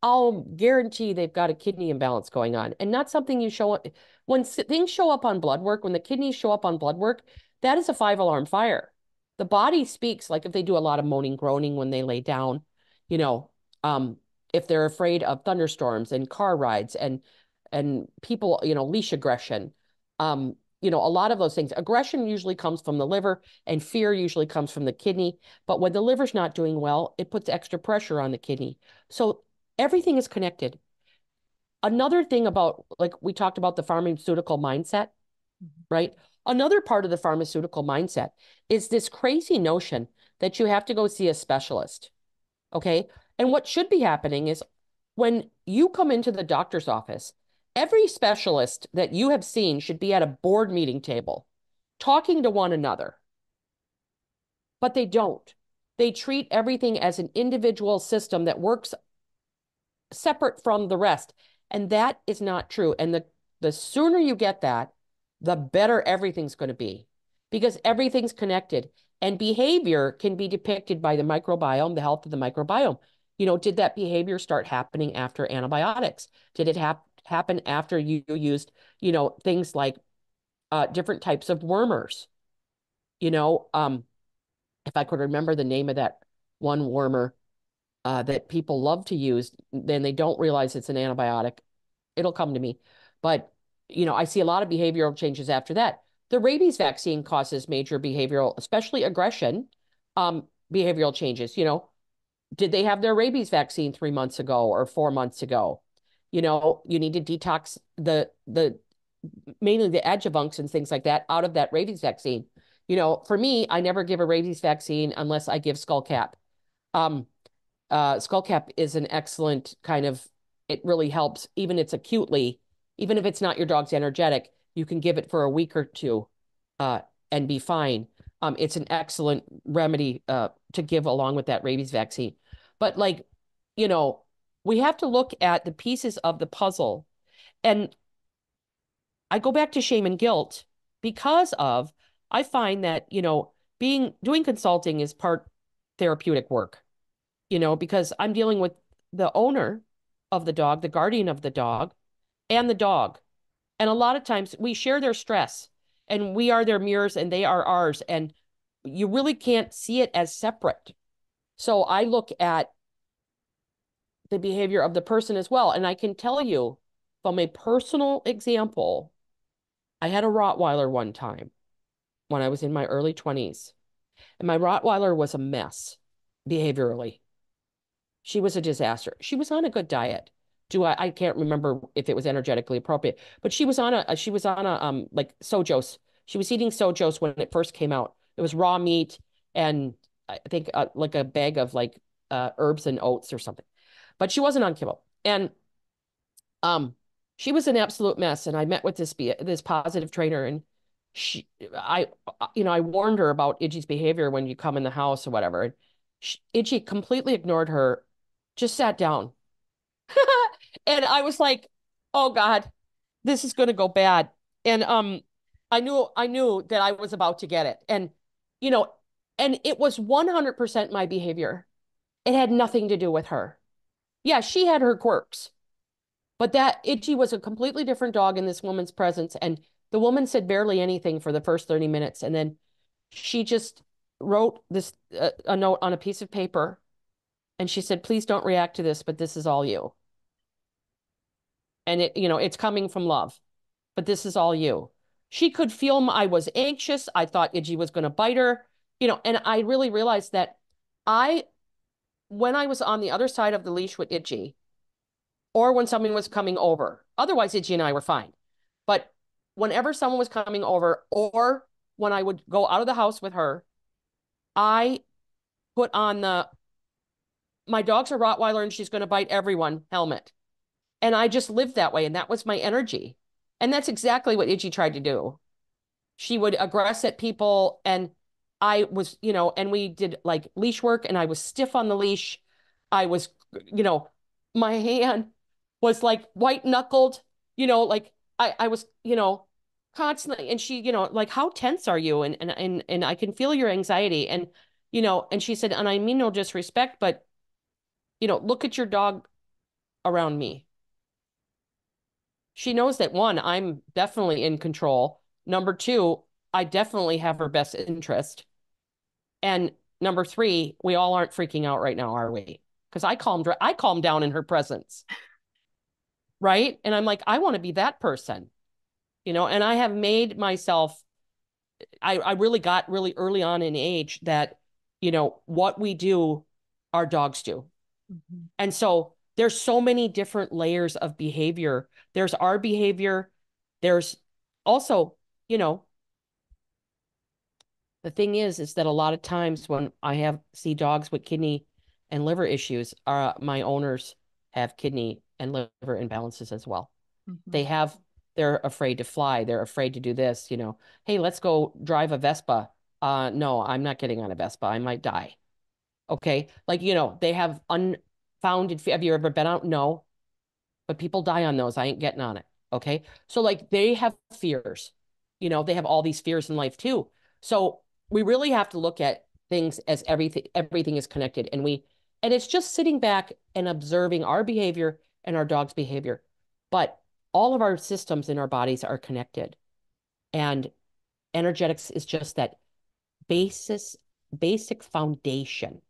I'll guarantee they've got a kidney imbalance going on, and not something you show when things show up on blood work, when the kidneys show up on blood work, that is a five-alarm fire. The body speaks, like if they do a lot of moaning, groaning when they lay down, you know, um, if they're afraid of thunderstorms and car rides and people, leash aggression, a lot of those things. Aggression usually comes from the liver, and fear usually comes from the kidney. But when the liver's not doing well, it puts extra pressure on the kidney. So everything is connected. Another thing about, like we talked about the pharmaceutical mindset, right? Another part of the pharmaceutical mindset is this crazy notion that you have to go see a specialist. Okay. And what should be happening is when you come into the doctor's office, every specialist that you have seen should be at a board meeting table talking to one another, but they don't. They treat everything as an individual system that works separate from the rest. And that is not true. And the sooner you get that, the better everything's going to be, because everything's connected. And behavior can be depicted by the microbiome, the health of the microbiome. Did that behavior start happening after antibiotics? Did it happen after you used, things like different types of wormers? You know, um, if I could remember the name of that one wormer that people love to use, then they don't realize it's an antibiotic. It'll come to me. But, I see a lot of behavioral changes after that. The rabies vaccine causes major behavioral, especially aggression, behavioral changes. Did they have their rabies vaccine 3 months ago or 4 months ago? You need to detox the mainly the adjuvants and things like that out of that rabies vaccine. For me, I never give a rabies vaccine unless I give skull cap. Um, Skull cap is an excellent kind of, it really helps, even it's acutely, even if it's not your dog's energetic, you can give it for a week or two uh, and be fine. It's an excellent remedy to give along with that rabies vaccine. But you know, we have to look at the pieces of the puzzle. And I go back to shame and guilt because of, I find that, doing consulting is part therapeutic work, because I'm dealing with the owner of the dog, the guardian of the dog, and the dog. And a lot of times we share their stress, and we are their mirrors and they are ours. And you really can't see it as separate. So I look at the behavior of the person as well. And I can tell you from a personal example, I had a Rottweiler one time when I was in my early 20s. And my Rottweiler was a mess behaviorally. She was a disaster. She was on a good diet. I can't remember if it was energetically appropriate, but she was on a like Sojos. She was eating Sojos when it first came out. It was raw meat and I think like a bag of like herbs and oats or something. But she wasn't on kibble. And um she was an absolute mess. And I met with this positive trainer and she I I warned her about Iggy's behavior when you come in the house or whatever. And Iggy completely ignored her, just sat down. And I was like, "Oh God, this is going to go bad." And I knew that I was about to get it. And you know, and it was 100% my behavior. It had nothing to do with her. Yeah, she had her quirks, but that Itchy was a completely different dog in this woman's presence. And the woman said barely anything for the first 30 minutes. And then she just wrote this a note on a piece of paper. And she said, "Please don't react to this, but this is all you." And it's coming from love, but this is all you. She could feel I was anxious. I thought Iggy was going to bite her, and I really realized that I, when I was on the other side of the leash with Iggy, or when someone was coming over, otherwise Iggy and I were fine. But whenever someone was coming over, or when I would go out of the house with her, I put on my dog's a Rottweiler and she's going to bite everyone helmet. And I just lived that way. And that was my energy. And that's exactly what Iggy tried to do. She would aggress at people. And I was, and we did like leash work and I was stiff on the leash. I was, you know, my hand was like white knuckled, like I was, constantly. And she, like, "How tense are you?" And I can feel your anxiety. And she said, "And I mean no disrespect, but, look at your dog around me." She knows that one, I'm definitely in control. Number two, I definitely have her best interest. And number three, we all aren't freaking out right now, are we? Because I calmed down in her presence, right? And I'm like, I want to be that person, and I have made myself, I really got really early on in age that, what we do, our dogs do. Mm-hmm. And so there's so many different layers of behavior. There's our behavior. There's also, you know, the thing is that a lot of times when see dogs with kidney and liver issues, my owners have kidney and liver imbalances as well. Mm-hmm. They have, they're afraid to fly. They're afraid to do this, Hey, let's go drive a Vespa. No, I'm not getting on a Vespa. I might die. Okay. Like, they have unfounded. Have you ever been out? No, but people die on those. I ain't getting on it. Okay. So like they have fears, they have all these fears in life too. So we really have to look at things as everything is connected. And it's just sitting back and observing our behavior and our dog's behavior. But all of our systems in our bodies are connected. And energetics is just that basic foundation,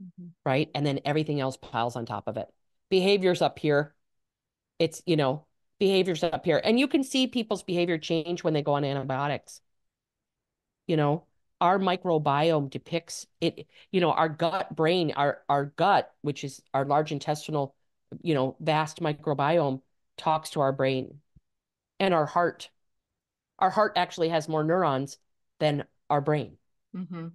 Mm-hmm. right? And then everything else piles on top of it. Behaviors up here. It's, behaviors up here. And you can see people's behavior change when they go on antibiotics. You know, our microbiome depicts it, our gut brain, our gut, which is our large intestinal, vast microbiome, talks to our brain and our heart. Our heart actually has more neurons than our brain. Mm-hmm.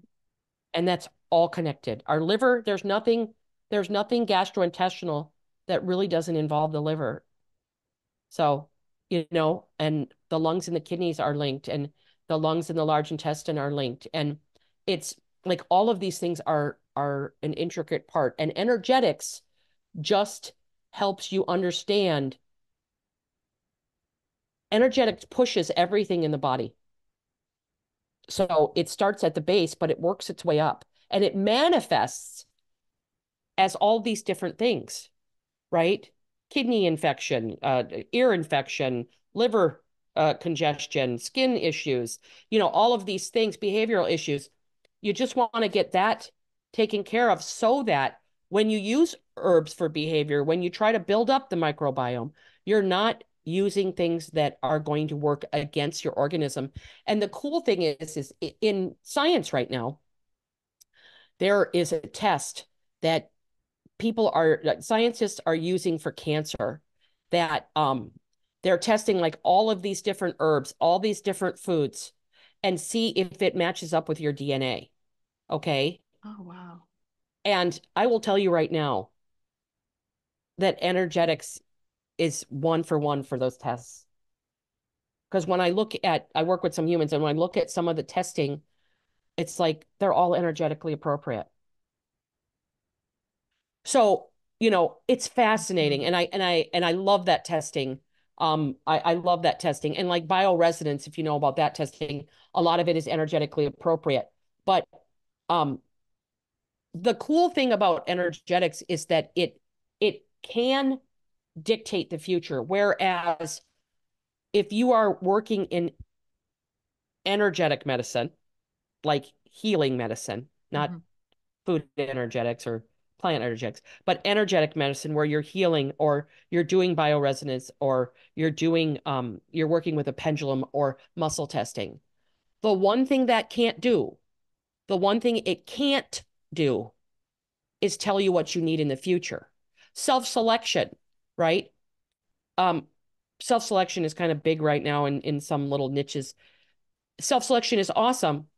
And that's all connected. Our liver, there's nothing gastrointestinal that really doesn't involve the liver. So, and the lungs and the kidneys are linked, and the lungs and the large intestine are linked. And it's like all of these things are an intricate part. And energetics just helps you understand. Energetics pushes everything in the body. So it starts at the base, but it works its way up. And it manifests as all these different things, right? Kidney infection, ear infection, liver congestion, skin issues, all of these things, behavioral issues. You just want to get that taken care of so that when you use herbs for behavior, when you try to build up the microbiome, you're not using things that are going to work against your organism. And the cool thing is in science right now, there is a test that scientists are using for cancer that they're testing like all of these different herbs, all these different foods, and see if it matches up with your DNA. Okay. Oh, wow. And I will tell you right now that energetics is one for one for those tests. Because I work with some humans, and when I look at some of the testing, it's like they're all energetically appropriate. So, it's fascinating. Mhm. And I love that testing. I love that testing. And like bioresonance, if you know about that testing, a lot of it is energetically appropriate. But um, the cool thing about energetics is that it can dictate the future. Whereas if you are working in energetic medicine, like healing medicine, not Mhm. food energetics or plant energetics, but energetic medicine where you're healing or you're doing bioresonance or you're working with a pendulum or muscle testing. The one thing that can't do, the one thing it can't do is tell you what you need in the future. Self-selection, right? Um, Self-selection is kind of big right now in some little niches. Self-selection is awesome,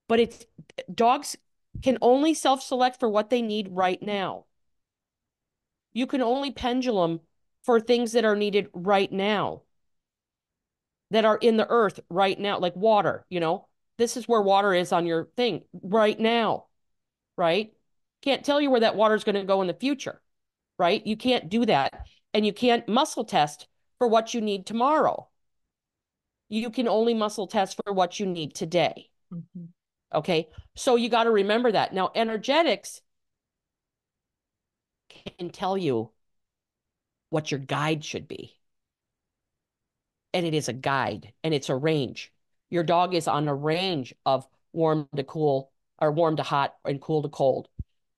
but it's dogs can only self-select for what they need right now. You can only pendulum for things that are needed right now, that are in the earth right now, like water. This is where water is on your thing right now, right? Can't tell you where that water is going to go in the future, right? You can't do that. And you can't muscle test for what you need tomorrow. You can only muscle test for what you need today. Mhm. Okay. So you got to remember that. Now, energetics can tell you what your guide should be. And it is a guide and it's a range. Your dog is on a range of warm to cool or warm to hot and cool to cold.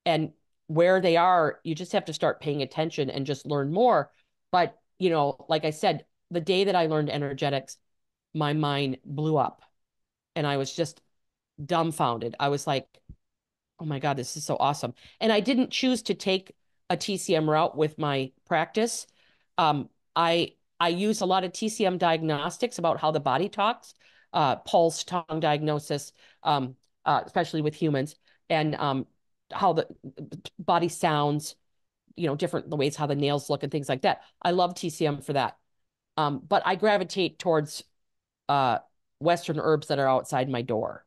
And where they are, you just have to start paying attention and just learn more. But, like I said, the day that I learned energetics, my mind blew up and I was just dumbfounded. I was like, oh my God, this is so awesome. And I didn't choose to take a TCM route with my practice. I use a lot of TCM diagnostics about how the body talks, pulse, tongue diagnosis, especially with humans, and how the body sounds, different the ways how the nails look and things like that. I love TCM for that. But I gravitate towards uh, Western herbs that are outside my door,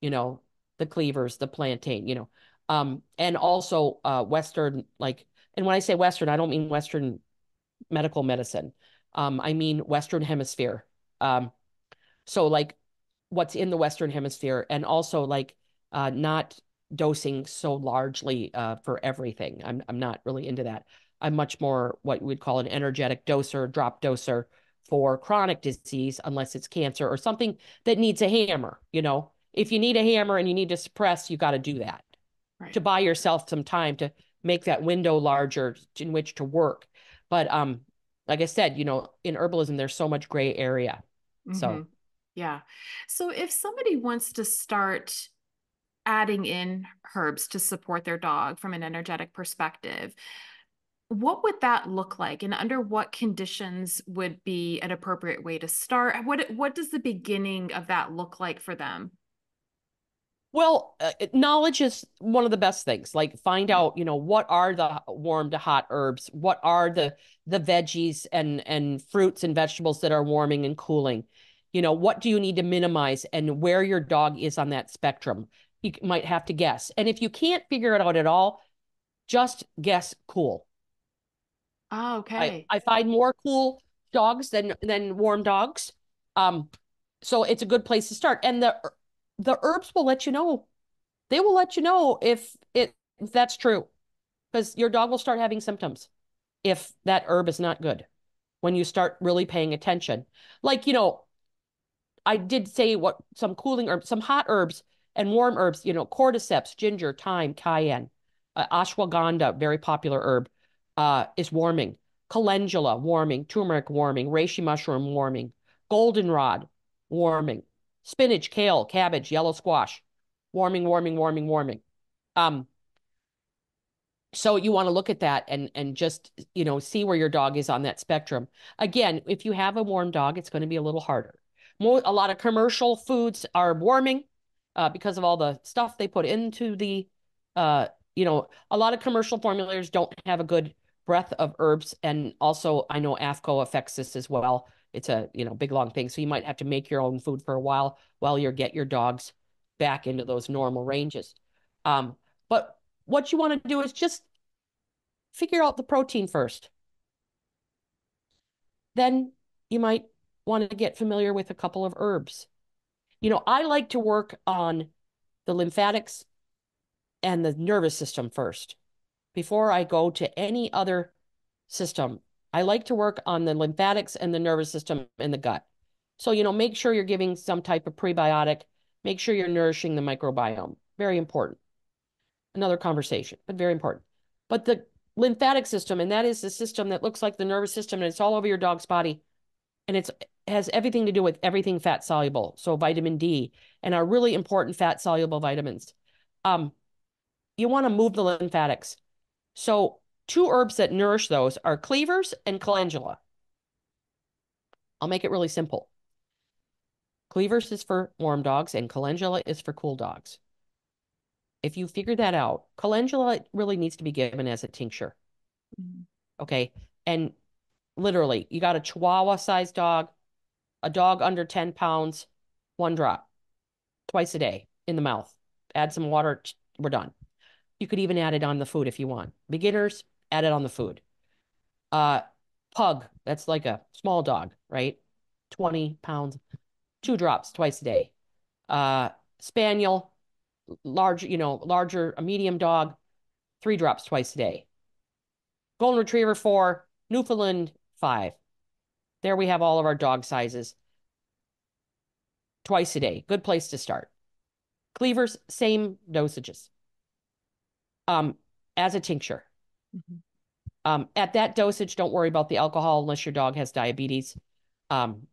you know, the cleavers, the plantain, and also Western, like, and when I say Western, I don't mean Western medical medicine. I mean Western hemisphere. Um, so like what's in the Western hemisphere and also like not dosing so largely for everything. I'm not really into that. I'm much more what we'd call an energetic doser, drop doser for chronic disease, unless it's cancer or something that needs a hammer. If you need a hammer and you need to suppress, you got to do that Right. to buy yourself some time to make that window larger in which to work. But like I said, in herbalism, there's so much gray area. Hmm. So. Yeah. So if somebody wants to start adding in herbs to support their dog from an energetic perspective, what would that look like? And under what conditions would be an appropriate way to start? What does the beginning of that look like for them? Well, knowledge is one of the best things. Like find Right. out, what are the warm to hot herbs? What are the veggies and fruits and vegetables that are warming and cooling? What do you need to minimize and where your dog is on that spectrum? You might have to guess. And if you can't figure it out at all, just guess cool. Oh, I okay. I find more cool dogs than warm dogs. Um, so it's a good place to start. And the herbs will let you know. They will let you know if that's true, because your dog will start having symptoms if that herb is not good when you start really paying attention. Like, I did say what some cooling herbs, some hot herbs and warm herbs, cordyceps, ginger, thyme, cayenne, ashwagandha, very popular herb, is warming. calendula, warming, turmeric, warming, reishi mushroom, warming, goldenrod, warming, spinach, kale, cabbage, yellow squash, warming, warming, warming, warming. Um, so you want to look at that and just, see where your dog is on that spectrum. Again, if you have a warm dog, it's going to be a little harder. A lot of commercial foods are warming because of all the stuff they put into uh, a lot of commercial formulators don't have a good breadth of herbs. And also, I know AFCO affects this as well. It's a, big long thing. So you might have to make your own food for a while you get your dogs back into those normal ranges. But what you want to do is just figure out the protein first. Then you might want to get familiar with a couple of herbs. I like to work on the lymphatics and the nervous system first before I go to any other system. I like to work on the lymphatics and the nervous system and the gut. So, make sure you're giving some type of prebiotic, make sure you're nourishing the microbiome. Very important. Another conversation, but very important. But the lymphatic system, and that is the system that looks like the nervous system, and it's all over your dog's body, and it has everything to do with everything fat soluble. So vitamin D and our really important fat soluble vitamins. Um, you want to move the lymphatics. So two herbs that nourish those are cleavers and calendula. I'll make it really simple. Cleavers is for warm dogs, and calendula is for cool dogs. If you figure that out, calendula really needs to be given as a tincture. Mhm. Okay. And literally, you got a Chihuahua sized dog, a dog under 10 pounds, one drop twice a day in the mouth. Add some water, we're done. You could even add it on the food if you want. Beginners, add it on the food. Uh, Pug, that's like a small dog, right? 20 pounds, two drops twice a day. Uh, Spaniel, larger, a medium dog, three drops twice a day. Golden Retriever, four. Newfoundland, five. There we have all of our dog sizes. Twice a day. Good place to start. Cleavers, same dosages. Um, as a tincture. Mhm. At that dosage, don't worry about the alcohol unless your dog has diabetes, um,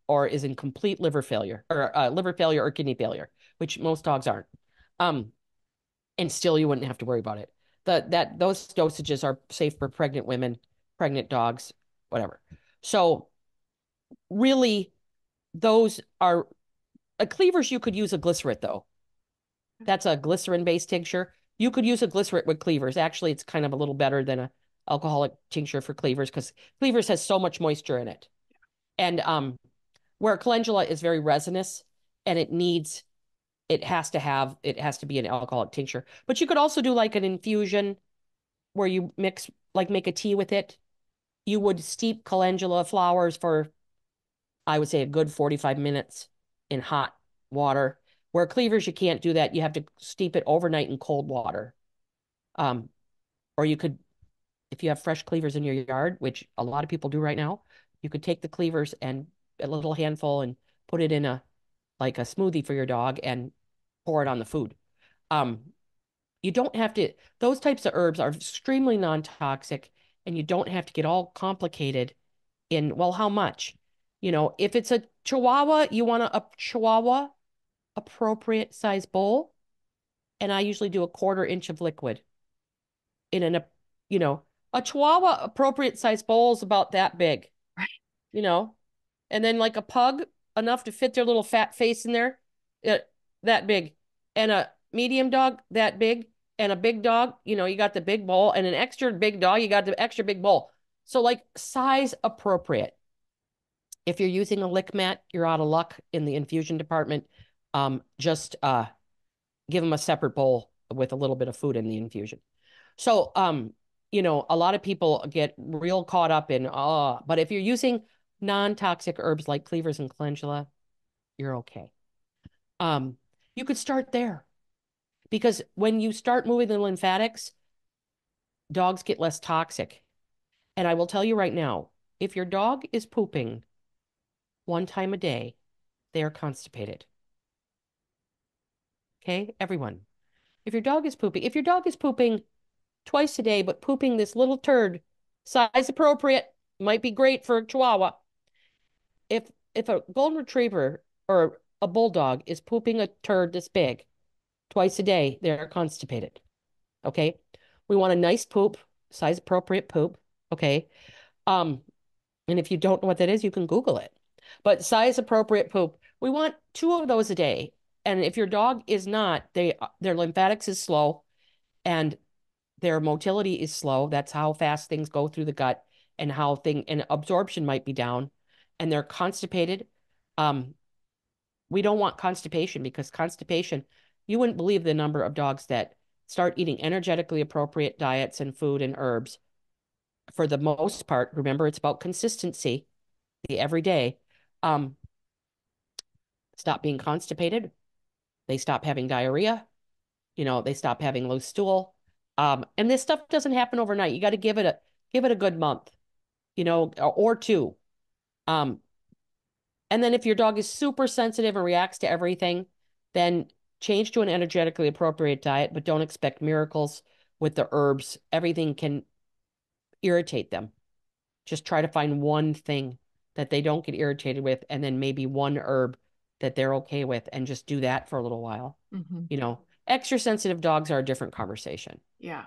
or is in complete liver failure or kidney failure, which most dogs aren't. Um, and still you wouldn't have to worry about it. Those dosages are safe for pregnant women, pregnant dogs, whatever. So really, those are cleavers. You could use a glycerin though. That's a glycerin-based tincture. You could use a glycerin with cleavers. Actually, it's kind of a little better than a alcoholic tincture for cleavers because cleavers has so much moisture in it. And where calendula is very resinous and it has to be an alcoholic tincture. But you could also do like an infusion where you make a tea with it. You would steep calendula flowers for, I would say, a good 45 minutes in hot water. Where cleavers, you can't do that. You have to steep it overnight in cold water. Um, or you could, if you have fresh cleavers in your yard, which a lot of people do right now, you could take the cleavers and a little handful and put it in like a smoothie for your dog and pour it on the food. Um, you don't have to, those types of herbs are extremely non-toxic, and you don't have to get all complicated in, well, how much? If it's a Chihuahua, you want a Chihuahua appropriate size bowl, and I usually do a quarter inch of liquid in you know, a Chihuahua appropriate size bowl is about that big, Right. you know, and then like a pug, enough to fit their little fat face in there, uh, that big, and a medium dog that big, and a big dog, you got the big bowl, and an extra big dog, you got the extra big bowl. So like size appropriate. If you're using a lick mat, you're out of luck in the infusion department. Just give them a separate bowl with a little bit of food in the infusion. So, a lot of people get real caught up in, but if you're using non-toxic herbs like cleavers and calendula, you're okay. Um, you could start there because when you start moving the lymphatics, dogs get less toxic. And I will tell you right now, if your dog is pooping one time a day, they are constipated. Okay, everyone. If your dog is pooping twice a day, but pooping this little turd Size appropriate, might be great for a Chihuahua. If a golden retriever or a bulldog is pooping a turd this big twice a day, they're constipated. Okay. We want a nice poop, size appropriate poop. Okay. Um, and if you don't know what that is, you can Google it. But size appropriate poop, we want two of those a day. And if your dog is not, their lymphatics is slow and their motility is slow. That's how fast things go through the gut and how thing and absorption might be down. And they're constipated. Um, we don't want constipation because constipation, you wouldn't believe the number of dogs that start eating energetically appropriate diets and food and herbs. For the most part, remember it's about consistency, the everyday. Um, Stop being constipated. They stop having diarrhea. They stop having loose stool. And this stuff doesn't happen overnight. You got to give it a good month, or two. Um, and then if your dog is super sensitive and reacts to everything, then change to an energetically appropriate diet, but don't expect miracles with the herbs. Everything can irritate them. Just try to find one thing that they don't get irritated with, and then maybe one herb that they're okay with, and just do that for a little while. Hmm. Extra sensitive dogs are a different conversation, Yeah.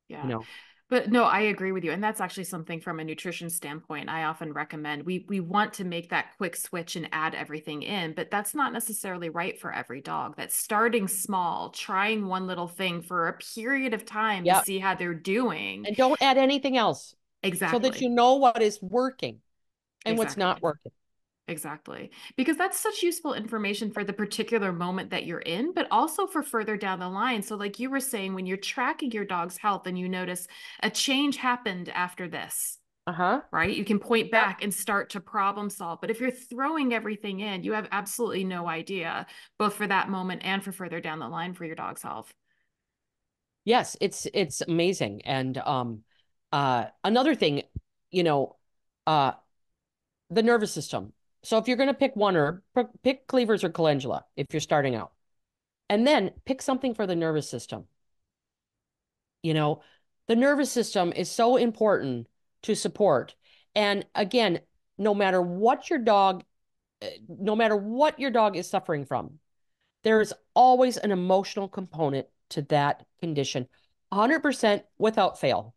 you Yeah. know. But no, I agree with you. And that's actually something from a nutrition standpoint I often recommend. We want to make that quick switch and add everything in, but that's not necessarily right for every dog. That's starting small, trying one little thing for a period of time to Yep. see how they're doing. And don't add anything else so that Exactly. you know what is working and what's not Exactly. working. Exactly. Because that's such useful information for the particular moment that you're in, but also for further down the line. So, like you were saying, when you're tracking your dog's health and you notice a change happened after this, Uh-huh. right? You can point Yep. back and start to problem solve. But if you're throwing everything in, you have absolutely no idea, both for that moment and for further down the line for your dog's health. Yes, it's amazing. And another thing, you know, uh the nervous system. So if you're going to pick one herb, pick cleavers or calendula if you're starting out. And then pick something for the nervous system. You know, the nervous system is so important to support. And again, no matter what your dog, no matter what your dog is suffering from, there is always an emotional component to that condition, 100% without fail.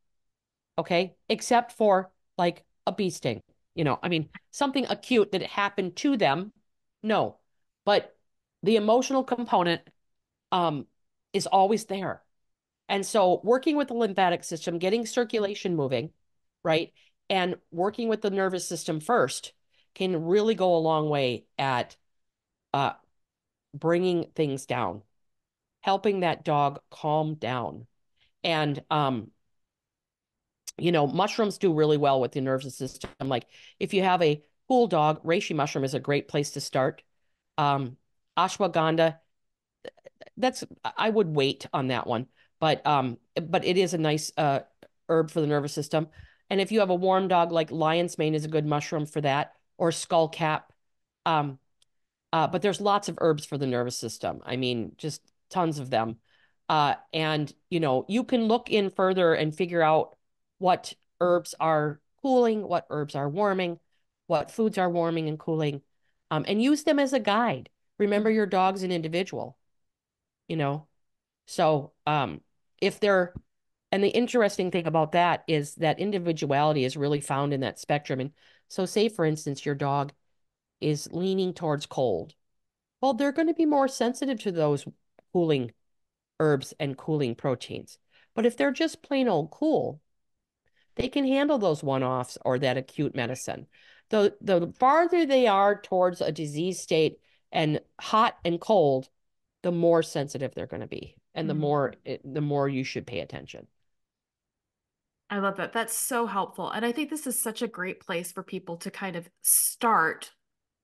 Okay. Except for like a bee sting, I mean, something acute that happened to them. No, but the emotional component, um, is always there. And so working with the lymphatic system, getting circulation moving, right? And working with the nervous system first can really go a long way at uh, bringing things down, helping that dog calm down. And mushrooms do really well with the nervous system. Like if you have a cool dog, reishi mushroom is a great place to start. Um, Ashwagandha, that's I would wait on that one, but it is a nice herb for the nervous system. And if you have a warm dog, like lion's mane is a good mushroom for that, or skullcap. Um, but there's lots of herbs for the nervous system. I mean, just tons of them. And you can look in further and figure out what herbs are cooling, what herbs are warming, what foods are warming and cooling, and use them as a guide. Remember, your dog's an individual, you know. So, if they're, and the interesting thing about that is that individuality is really found in that spectrum. And so, say for instance, your dog is leaning towards cold. Well, they're going to be more sensitive to those cooling herbs and cooling proteins. But if they're just plain old cool, they can handle those one-offs or that acute medicine. The farther they are towards a disease state and hot and cold, the more sensitive they're going to be, and Mm. the more you should pay attention. I love that. That's so helpful. And I think this is such a great place for people to kind of start,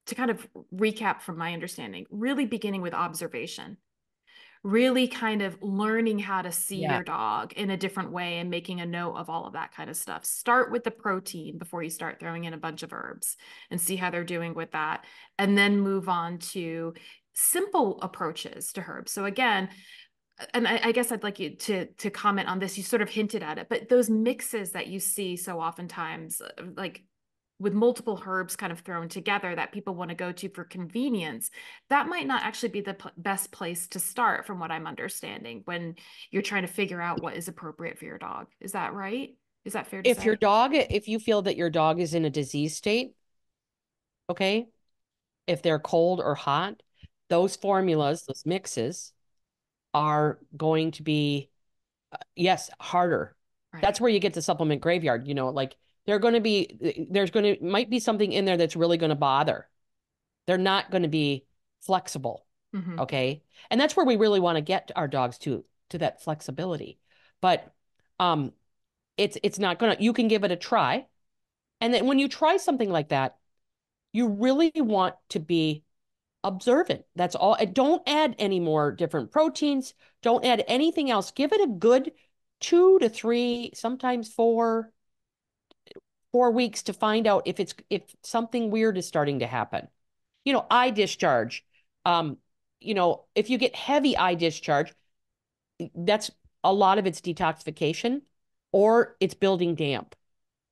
to kind of recap from my understanding, really beginning with observation, really kind of learning how to see Yeah. your dog in a different way and making a note of all of that kind of stuff. Start with the protein before you start throwing in a bunch of herbs and see how they're doing with that. And then move on to simple approaches to herbs. So again, and I guess I'd like you to comment on this. You sort of hinted at it, but those mixes that you see so oftentimes, like with multiple herbs kind of thrown together that people want to go to for convenience, that might not actually be the best place to start, from what I'm understanding, when you're trying to figure out what is appropriate for your dog. Is that right? Is that fair to If your say? dog, if you feel that your dog is in a disease state, okay, if they're cold or hot, those formulas, those mixes are going to be, yes, harder. That's Right. where you get the supplement graveyard, like they're going to be, there's going to, might be something in there that's really going to bother. They're not going to be flexible. Hmm. Okay. And that's where we really want to get our dogs to that flexibility. But um it's not gonna, you can give it a try. And then when you try something like that, you really want to be observant. That's all. And don't add any more different proteins. Don't add anything else. Give it a good 2 to 3, sometimes 4 weeks to find out if something weird is starting to happen. Eye discharge. Um, if you get heavy eye discharge, that's a lot of it's detoxification or it's building damp.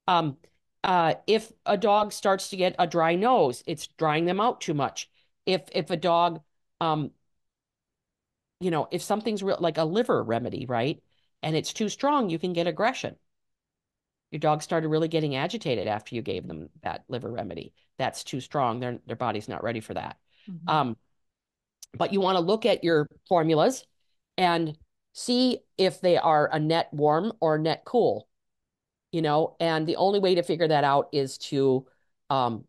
Um, if a dog starts to get a dry nose, it's drying them out too much. If a dog, um, if something's real, like a liver remedy, right, and it's too strong, you can get aggression. Your dog started really getting agitated after you gave them that liver remedy. That's too strong. Their body's not ready for that. Hmm. Um, but you want to look at your formulas and see if they are a net warm or a net cool, and the only way to figure that out is to, um,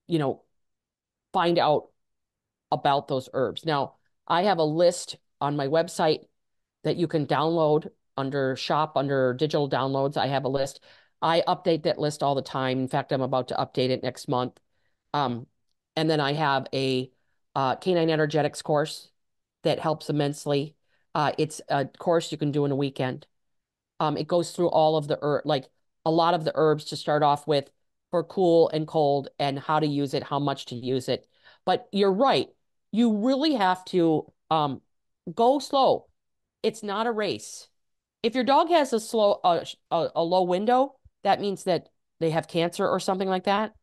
you know, find out about those herbs. Now, I have a list on my website that you can download under shop, under digital downloads. I have a list. I update that list all the time. In fact, I'm about to update it next month. Um, and then I have a canine energetics course that helps immensely. It's a course you can do in a weekend. It goes through all of the like a lot of the herbs to start off with for cool and cold and how to use it, how much to use it. But you're right. You really have to go slow. It's not a race. If your dog has a low window, that means that they have cancer or something like that.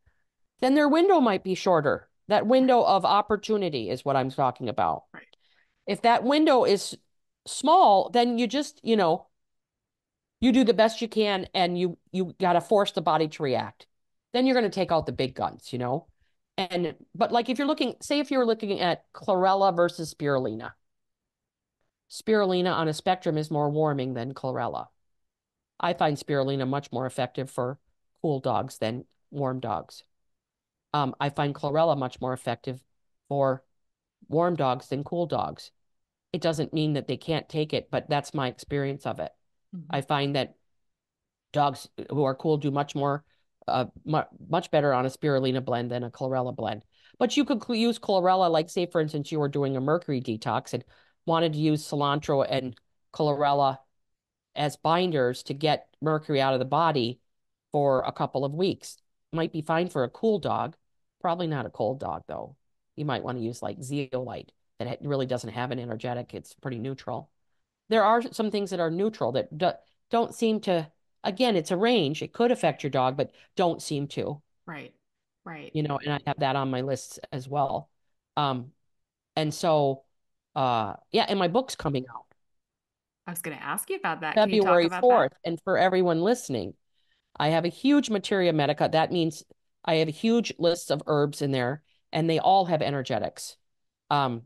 Then their window might be shorter. That window of opportunity is what I'm talking about. Right. If that window is small, then you just, you do the best you can and you got to force the body to react. Then you're going to take out the big guns. And but like if you're looking, say if you're looking at chlorella versus spirulina. Spirulina on a spectrum is more warming than chlorella. I find spirulina much more effective for cool dogs than warm dogs. I find chlorella much more effective for warm dogs than cool dogs. It doesn't mean that they can't take it, but that's my experience of it. Hmm. I find that dogs who are cool do much better on a spirulina blend than a chlorella blend. But you could use chlorella, like say for instance you were doing a mercury detox and wanted to use cilantro and chlorella as binders to get mercury out of the body for a couple of weeks. Might be fine for a cool dog, probably not a cold dog though. You might want to use like zeolite that really doesn't have an energetic. It's pretty neutral. There are some things that are neutral that don't seem to, again, it's a range. It could affect your dog, but don't seem to, Right. Right. and I have that on my list as well. Um, and so, yeah, and my book's coming out I was going to ask you about that. Can you talk February about that? 4th. And for everyone listening, I have a huge materia medica. That means I have a huge list of herbs in there, and they all have energetics. Um,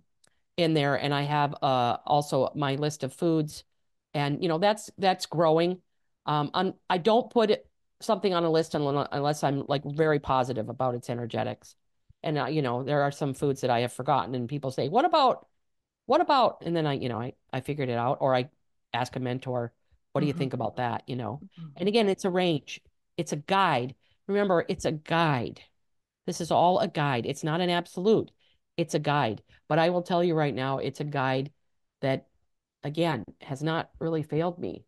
in there, and I have also my list of foods, and that's growing. I don't put something on a list unless I'm like very positive about its energetics. And there are some foods that I have forgotten, and people say, what about?" And then I figured it out, or I ask a mentor, "What do you Hmm. think about that?" And Hmm. again, it's a range, it's a guide. Remember, it's a guide. This is all a guide. It's not an absolute. It's a guide. But I will tell you right now, it's a guide that, again, has not really failed me.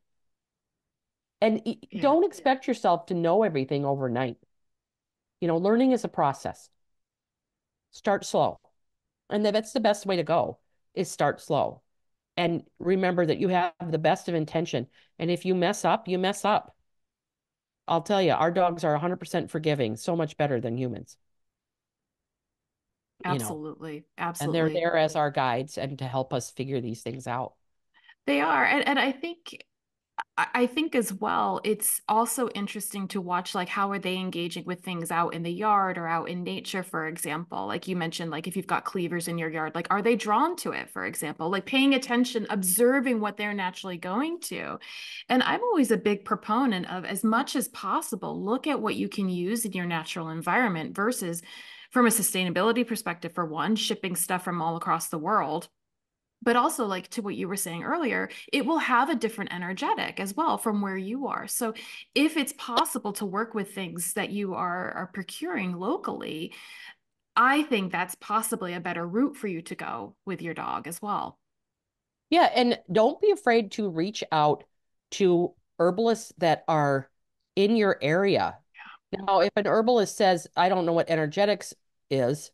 And Yeah. don't expect yourself to know everything overnight. Learning is a process. Start slow. And that's the best way to go. is start slow. And remember that you have the best of intention. And if you mess up, you mess up. I'll tell you, our dogs are 100% forgiving, so much better than humans, you know, Absolutely. and they're Absolutely. there as our guides and to help us figure these things out. They are. And I think as well, it's also interesting to watch like how are they engaging with things out in the yard or out in nature, for example. Like you mentioned, like if you've got cleavers in your yard, like are they drawn to it, for example? Like paying attention, observing what they're naturally going to. And I'm always a big proponent of as much as possible, look at what you can use in your natural environment versus from a sustainability perspective, for one, shipping stuff from all across the world, but also like to what you were saying earlier, it will have a different energetic as well from where you are. So if it's possible to work with things that you are procuring locally, I think that's possibly a better route for you to go with your dog as well. Yeah, and don't be afraid to reach out to herbalists that are in your area. Now, if an herbalist says, I don't know what energetics is,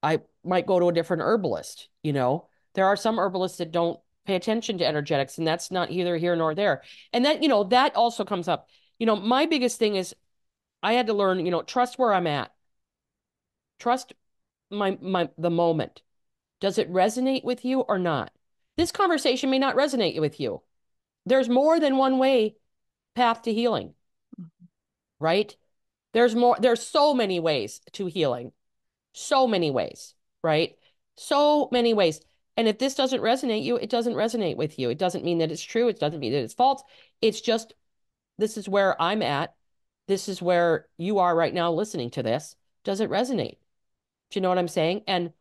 I might go to a different herbalist, you know. There are some herbalists that don't pay attention to energetics, and that's not either here nor there. And that, that also comes up. My biggest thing is I had to learn, trust where I'm at. Trust my the moment. Does it resonate with you or not? This conversation may not resonate with you. There's more than one way path to healing, right? There's so many ways to healing. So many ways, right? So many ways. And if this doesn't resonate you, it doesn't resonate with you. It doesn't mean that it's true. It doesn't mean that it's false. It's just this is where I'm at. This is where you are right now listening to this. Does it resonate? Do you know what I'm saying? And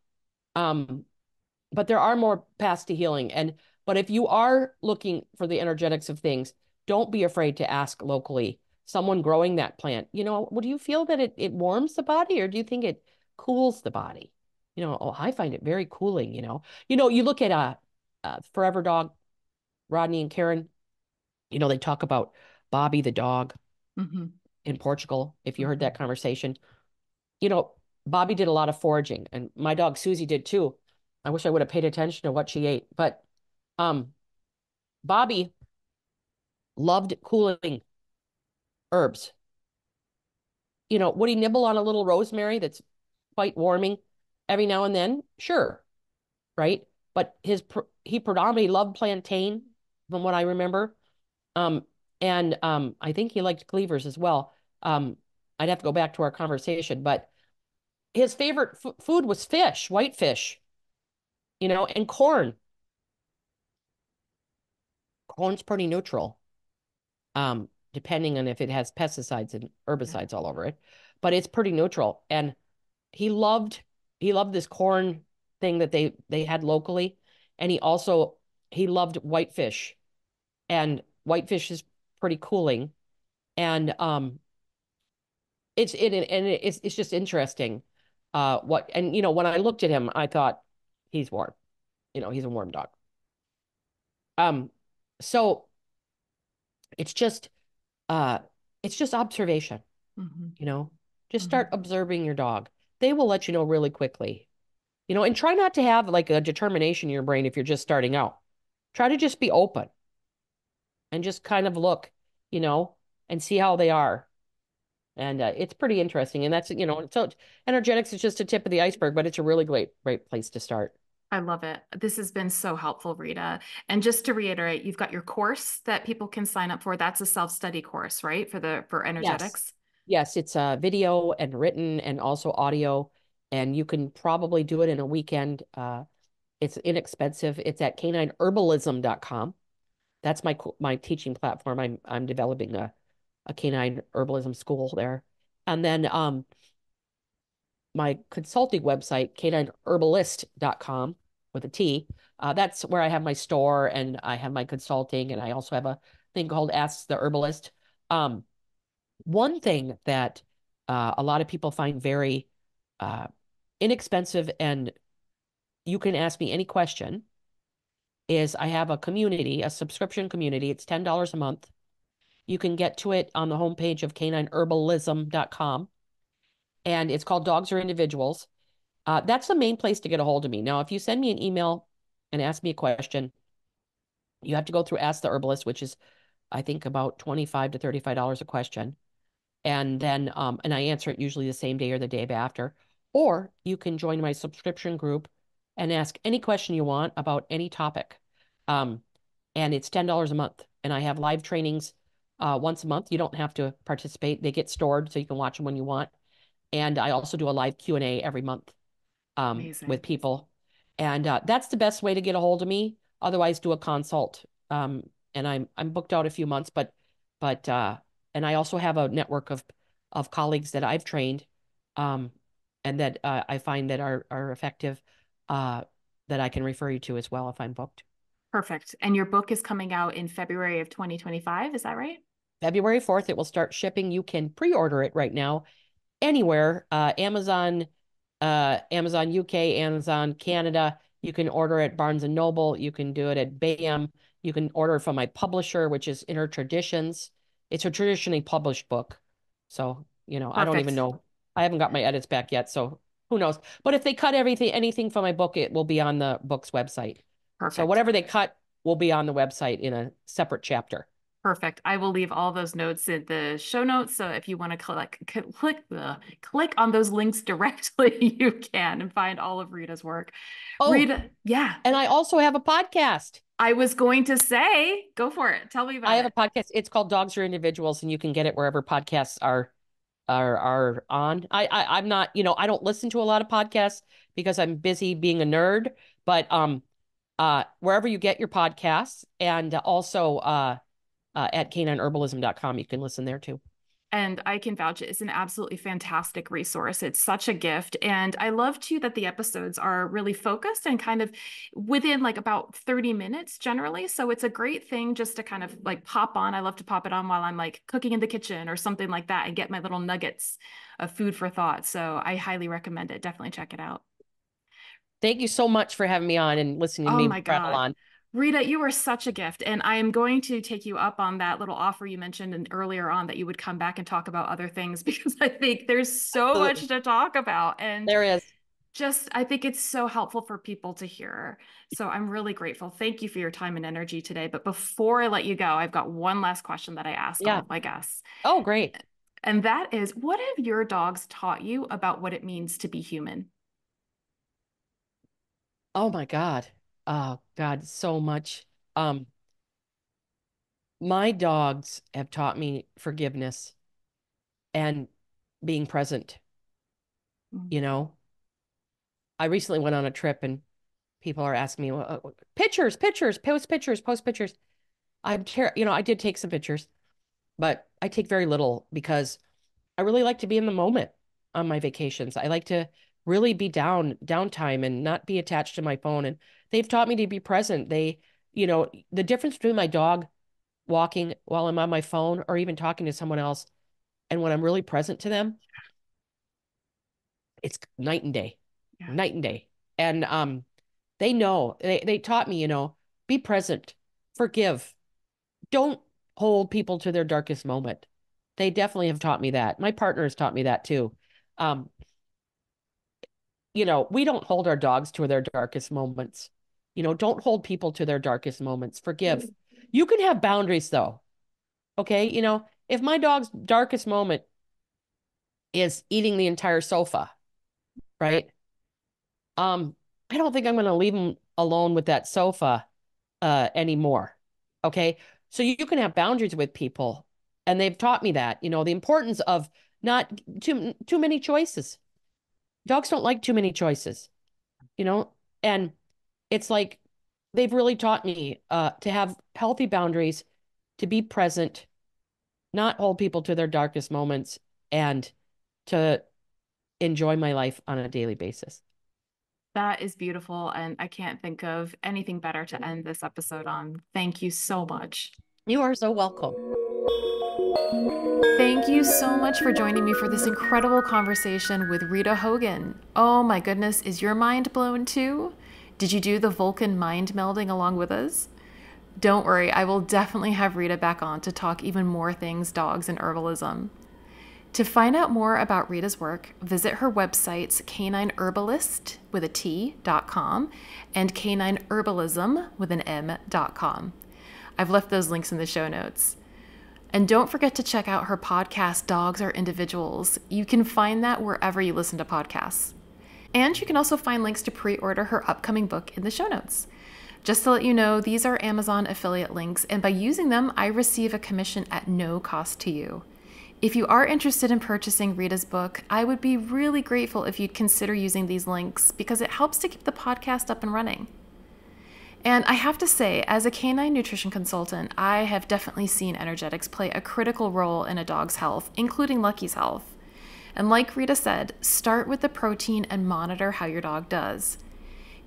um but there are more paths to healing. But if you are looking for the energetics of things, don't be afraid to ask locally, someone growing that plant, well, do you feel that it warms the body or do you think it cools the body? Oh, I find it very cooling, you look at Forever Dog, Rodney and Karen, they talk about Bobby the dog Mm-hmm. in Portugal, if you heard Mm-hmm. that conversation. you know, Bobby did a lot of foraging, and my dog Susie did too. I wish I would have paid attention to what she ate, but um, Bobby loved cooling herbs. Would he nibble on a little rosemary that's quite warming every now and then? Sure, right? But he predominantly loved plantain, from what I remember. Um, and I think he liked cleavers as well. Um, I'd have to go back to our conversation, but his favorite food was fish, white fish, and corn. Corn's pretty neutral, depending on if it has pesticides and Yeah. herbicides all over it, but it's pretty neutral. And he loved he loved this corn thing that they had locally, and he loved whitefish, and whitefish is pretty cooling, and it's just interesting. What and when I looked at him, I thought he's warm. He's a warm dog. Um, so it's just uh, it's just observation. Mm-hmm. you know, just Mm-hmm. start observing your dog. They will let you know really quickly, and try not to have like a determination in your brain if you're just starting out. Try to just be open and just kind of look, you know, and see how they are. And it's pretty interesting. And that's, so energetics is just a tip of the iceberg, but it's a really great place to start. I love it. This has been so helpful, Rita. And just to reiterate, you've got your course that people can sign up for. That's a self-study course, right? For Yes. energetics. Yes, it's video and written and also audio. And you can probably do it in a weekend. It's inexpensive. It's at canineherbalism.com. That's my teaching platform. I'm developing a canine herbalism school there. And then my consulting website, canineherbalist.com with a T. That's where I have my store and I have my consulting, and I also have a thing called Ask the Herbalist. Um, One thing that a lot of people find very uh, inexpensive, and you can ask me any question, is I have a community, a subscription community. It's $10 a month. You can get to it on the homepage of canineherbalism.com, and it's called Dogs Are Individuals. That's the main place to get a hold of me. Now, if you send me an email and ask me a question, you have to go through Ask the Herbalist, which is, I think, about $25 to $35 a question. And then, and I answer it usually the same day or the day after. Or you can join my subscription group and ask any question you want about any topic. Um, and it's $10 a month. And I have live trainings once a month. You don't have to participate. They get stored so you can watch them when you want. And I also do a live Q&A every month with Amazing. people. And that's the best way to get a hold of me. Otherwise, do a consult. And I'm booked out a few months, but and I also have a network of colleagues that I've trained, um, and that I find that are effective, uh, that I can refer you to as well if I'm booked. Perfect. And your book is coming out in February of 2025. Is that right? February 4th, it will start shipping. You can pre-order it right now anywhere. Amazon UK, Amazon Canada. You can order at Barnes and Noble. You can do it at BAM. You can order from my publisher, which is Inner Traditions. It's a traditionally published book. So, I don't even Perfect. know. I haven't got my edits back yet, so who knows? But if they cut anything from my book, it will be on the book's website. So Perfect. whatever they cut will be on the website in a separate chapter. Perfect. I will leave all those notes in the show notes. So if you want to click on those links directly, you can and find all of Rita's work. Oh, Rita, yeah, and I also have a podcast. I was going to say, go for it. Tell me I about have a it. podcast. It's called Dogs Are Individuals, and you can get it wherever podcasts are on. I'm not, I don't listen to a lot of podcasts because I'm busy being a nerd, but wherever you get your podcasts, and also at canineherbalism.com, you can listen there too. And I can vouch it's an absolutely fantastic resource. It's such a gift. And I love too that the episodes are really focused and kind of within like about 30 minutes generally. So it's a great thing just to kind of like pop on. I love to pop it on while I'm like cooking in the kitchen or something like that and get my little nuggets of food for thought. So I highly recommend it. Definitely check it out. Thank you so much for having me on and listening to Oh me my prattle God. on. Rita, you are such a gift. And I am going to take you up on that little offer you mentioned earlier on that you would come back and talk about other things because I think there's so much Absolutely. to talk about. And There is. just, I think it's so helpful for people to hear. So I'm really grateful. Thank you for your time and energy today. But before I let you go, I've got one last question that I ask all Yeah. of my guests. Oh, great. And that is, what have your dogs taught you about what it means to be human? Oh my God. Oh God, so much. Um, my dogs have taught me forgiveness and being present, Mm. you know. I recently went on a trip and people are asking me, well, pictures, pictures, post pictures, post pictures. I did take some pictures, but I take very little because I really like to be in the moment on my vacations. I like to really be downtime and not be attached to my phone. And they've taught me to be present. The difference between my dog walking while I'm on my phone or even talking to someone else and when I'm really present to them, it's night and day, Yeah. night and day. And they taught me, be present, forgive, don't hold people to their darkest moment. They definitely have taught me that. My partner has taught me that too. Um, we don't hold our dogs to their darkest moments. Don't hold people to their darkest moments. Forgive. You can have boundaries though. Okay. If my dog's darkest moment is eating the entire sofa, right? I don't think I'm going to leave him alone with that sofa anymore. Okay. So you can have boundaries with people. And they've taught me that, the importance of not too many choices. Dogs don't like too many choices, you know, and it's like they've really taught me to have healthy boundaries, to be present, not hold people to their darkest moments, and to enjoy my life on a daily basis. That is beautiful. And I can't think of anything better to end this episode on. Thank you so much. You are so welcome. Thank you so much for joining me for this incredible conversation with Rita Hogan. Oh my goodness, is your mind blown too? Did you do the Vulcan mind melding along with us? Don't worry, I will definitely have Rita back on to talk even more things dogs and herbalism. To find out more about Rita's work, visit her websites canineherbalist with a T.com and canineherbalism with an M.com. I've left those links in the show notes. And don't forget to check out her podcast, Dogs Are Individuals. You can find that wherever you listen to podcasts. And you can also find links to pre-order her upcoming book in the show notes. Just to let you know, these are Amazon affiliate links, and by using them, I receive a commission at no cost to you. If you are interested in purchasing Rita's book, I would be really grateful if you'd consider using these links because it helps to keep the podcast up and running. And I have to say, as a canine nutrition consultant, I have definitely seen energetics play a critical role in a dog's health, including Lucky's health. And like Rita said, start with the protein and monitor how your dog does.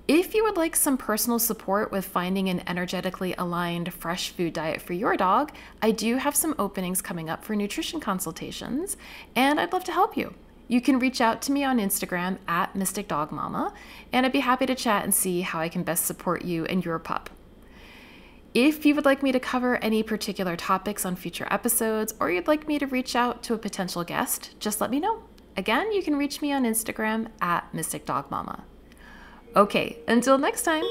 If you would like some personal support with finding an energetically aligned fresh food diet for your dog, I do have some openings coming up for nutrition consultations, and I'd love to help you. You can reach out to me on Instagram at Mystic Dog Mama, and I'd be happy to chat and see how I can best support you and your pup. If you would like me to cover any particular topics on future episodes, or you'd like me to reach out to a potential guest, just let me know. Again, you can reach me on Instagram at Mystic Dog Mama. Okay, until next time.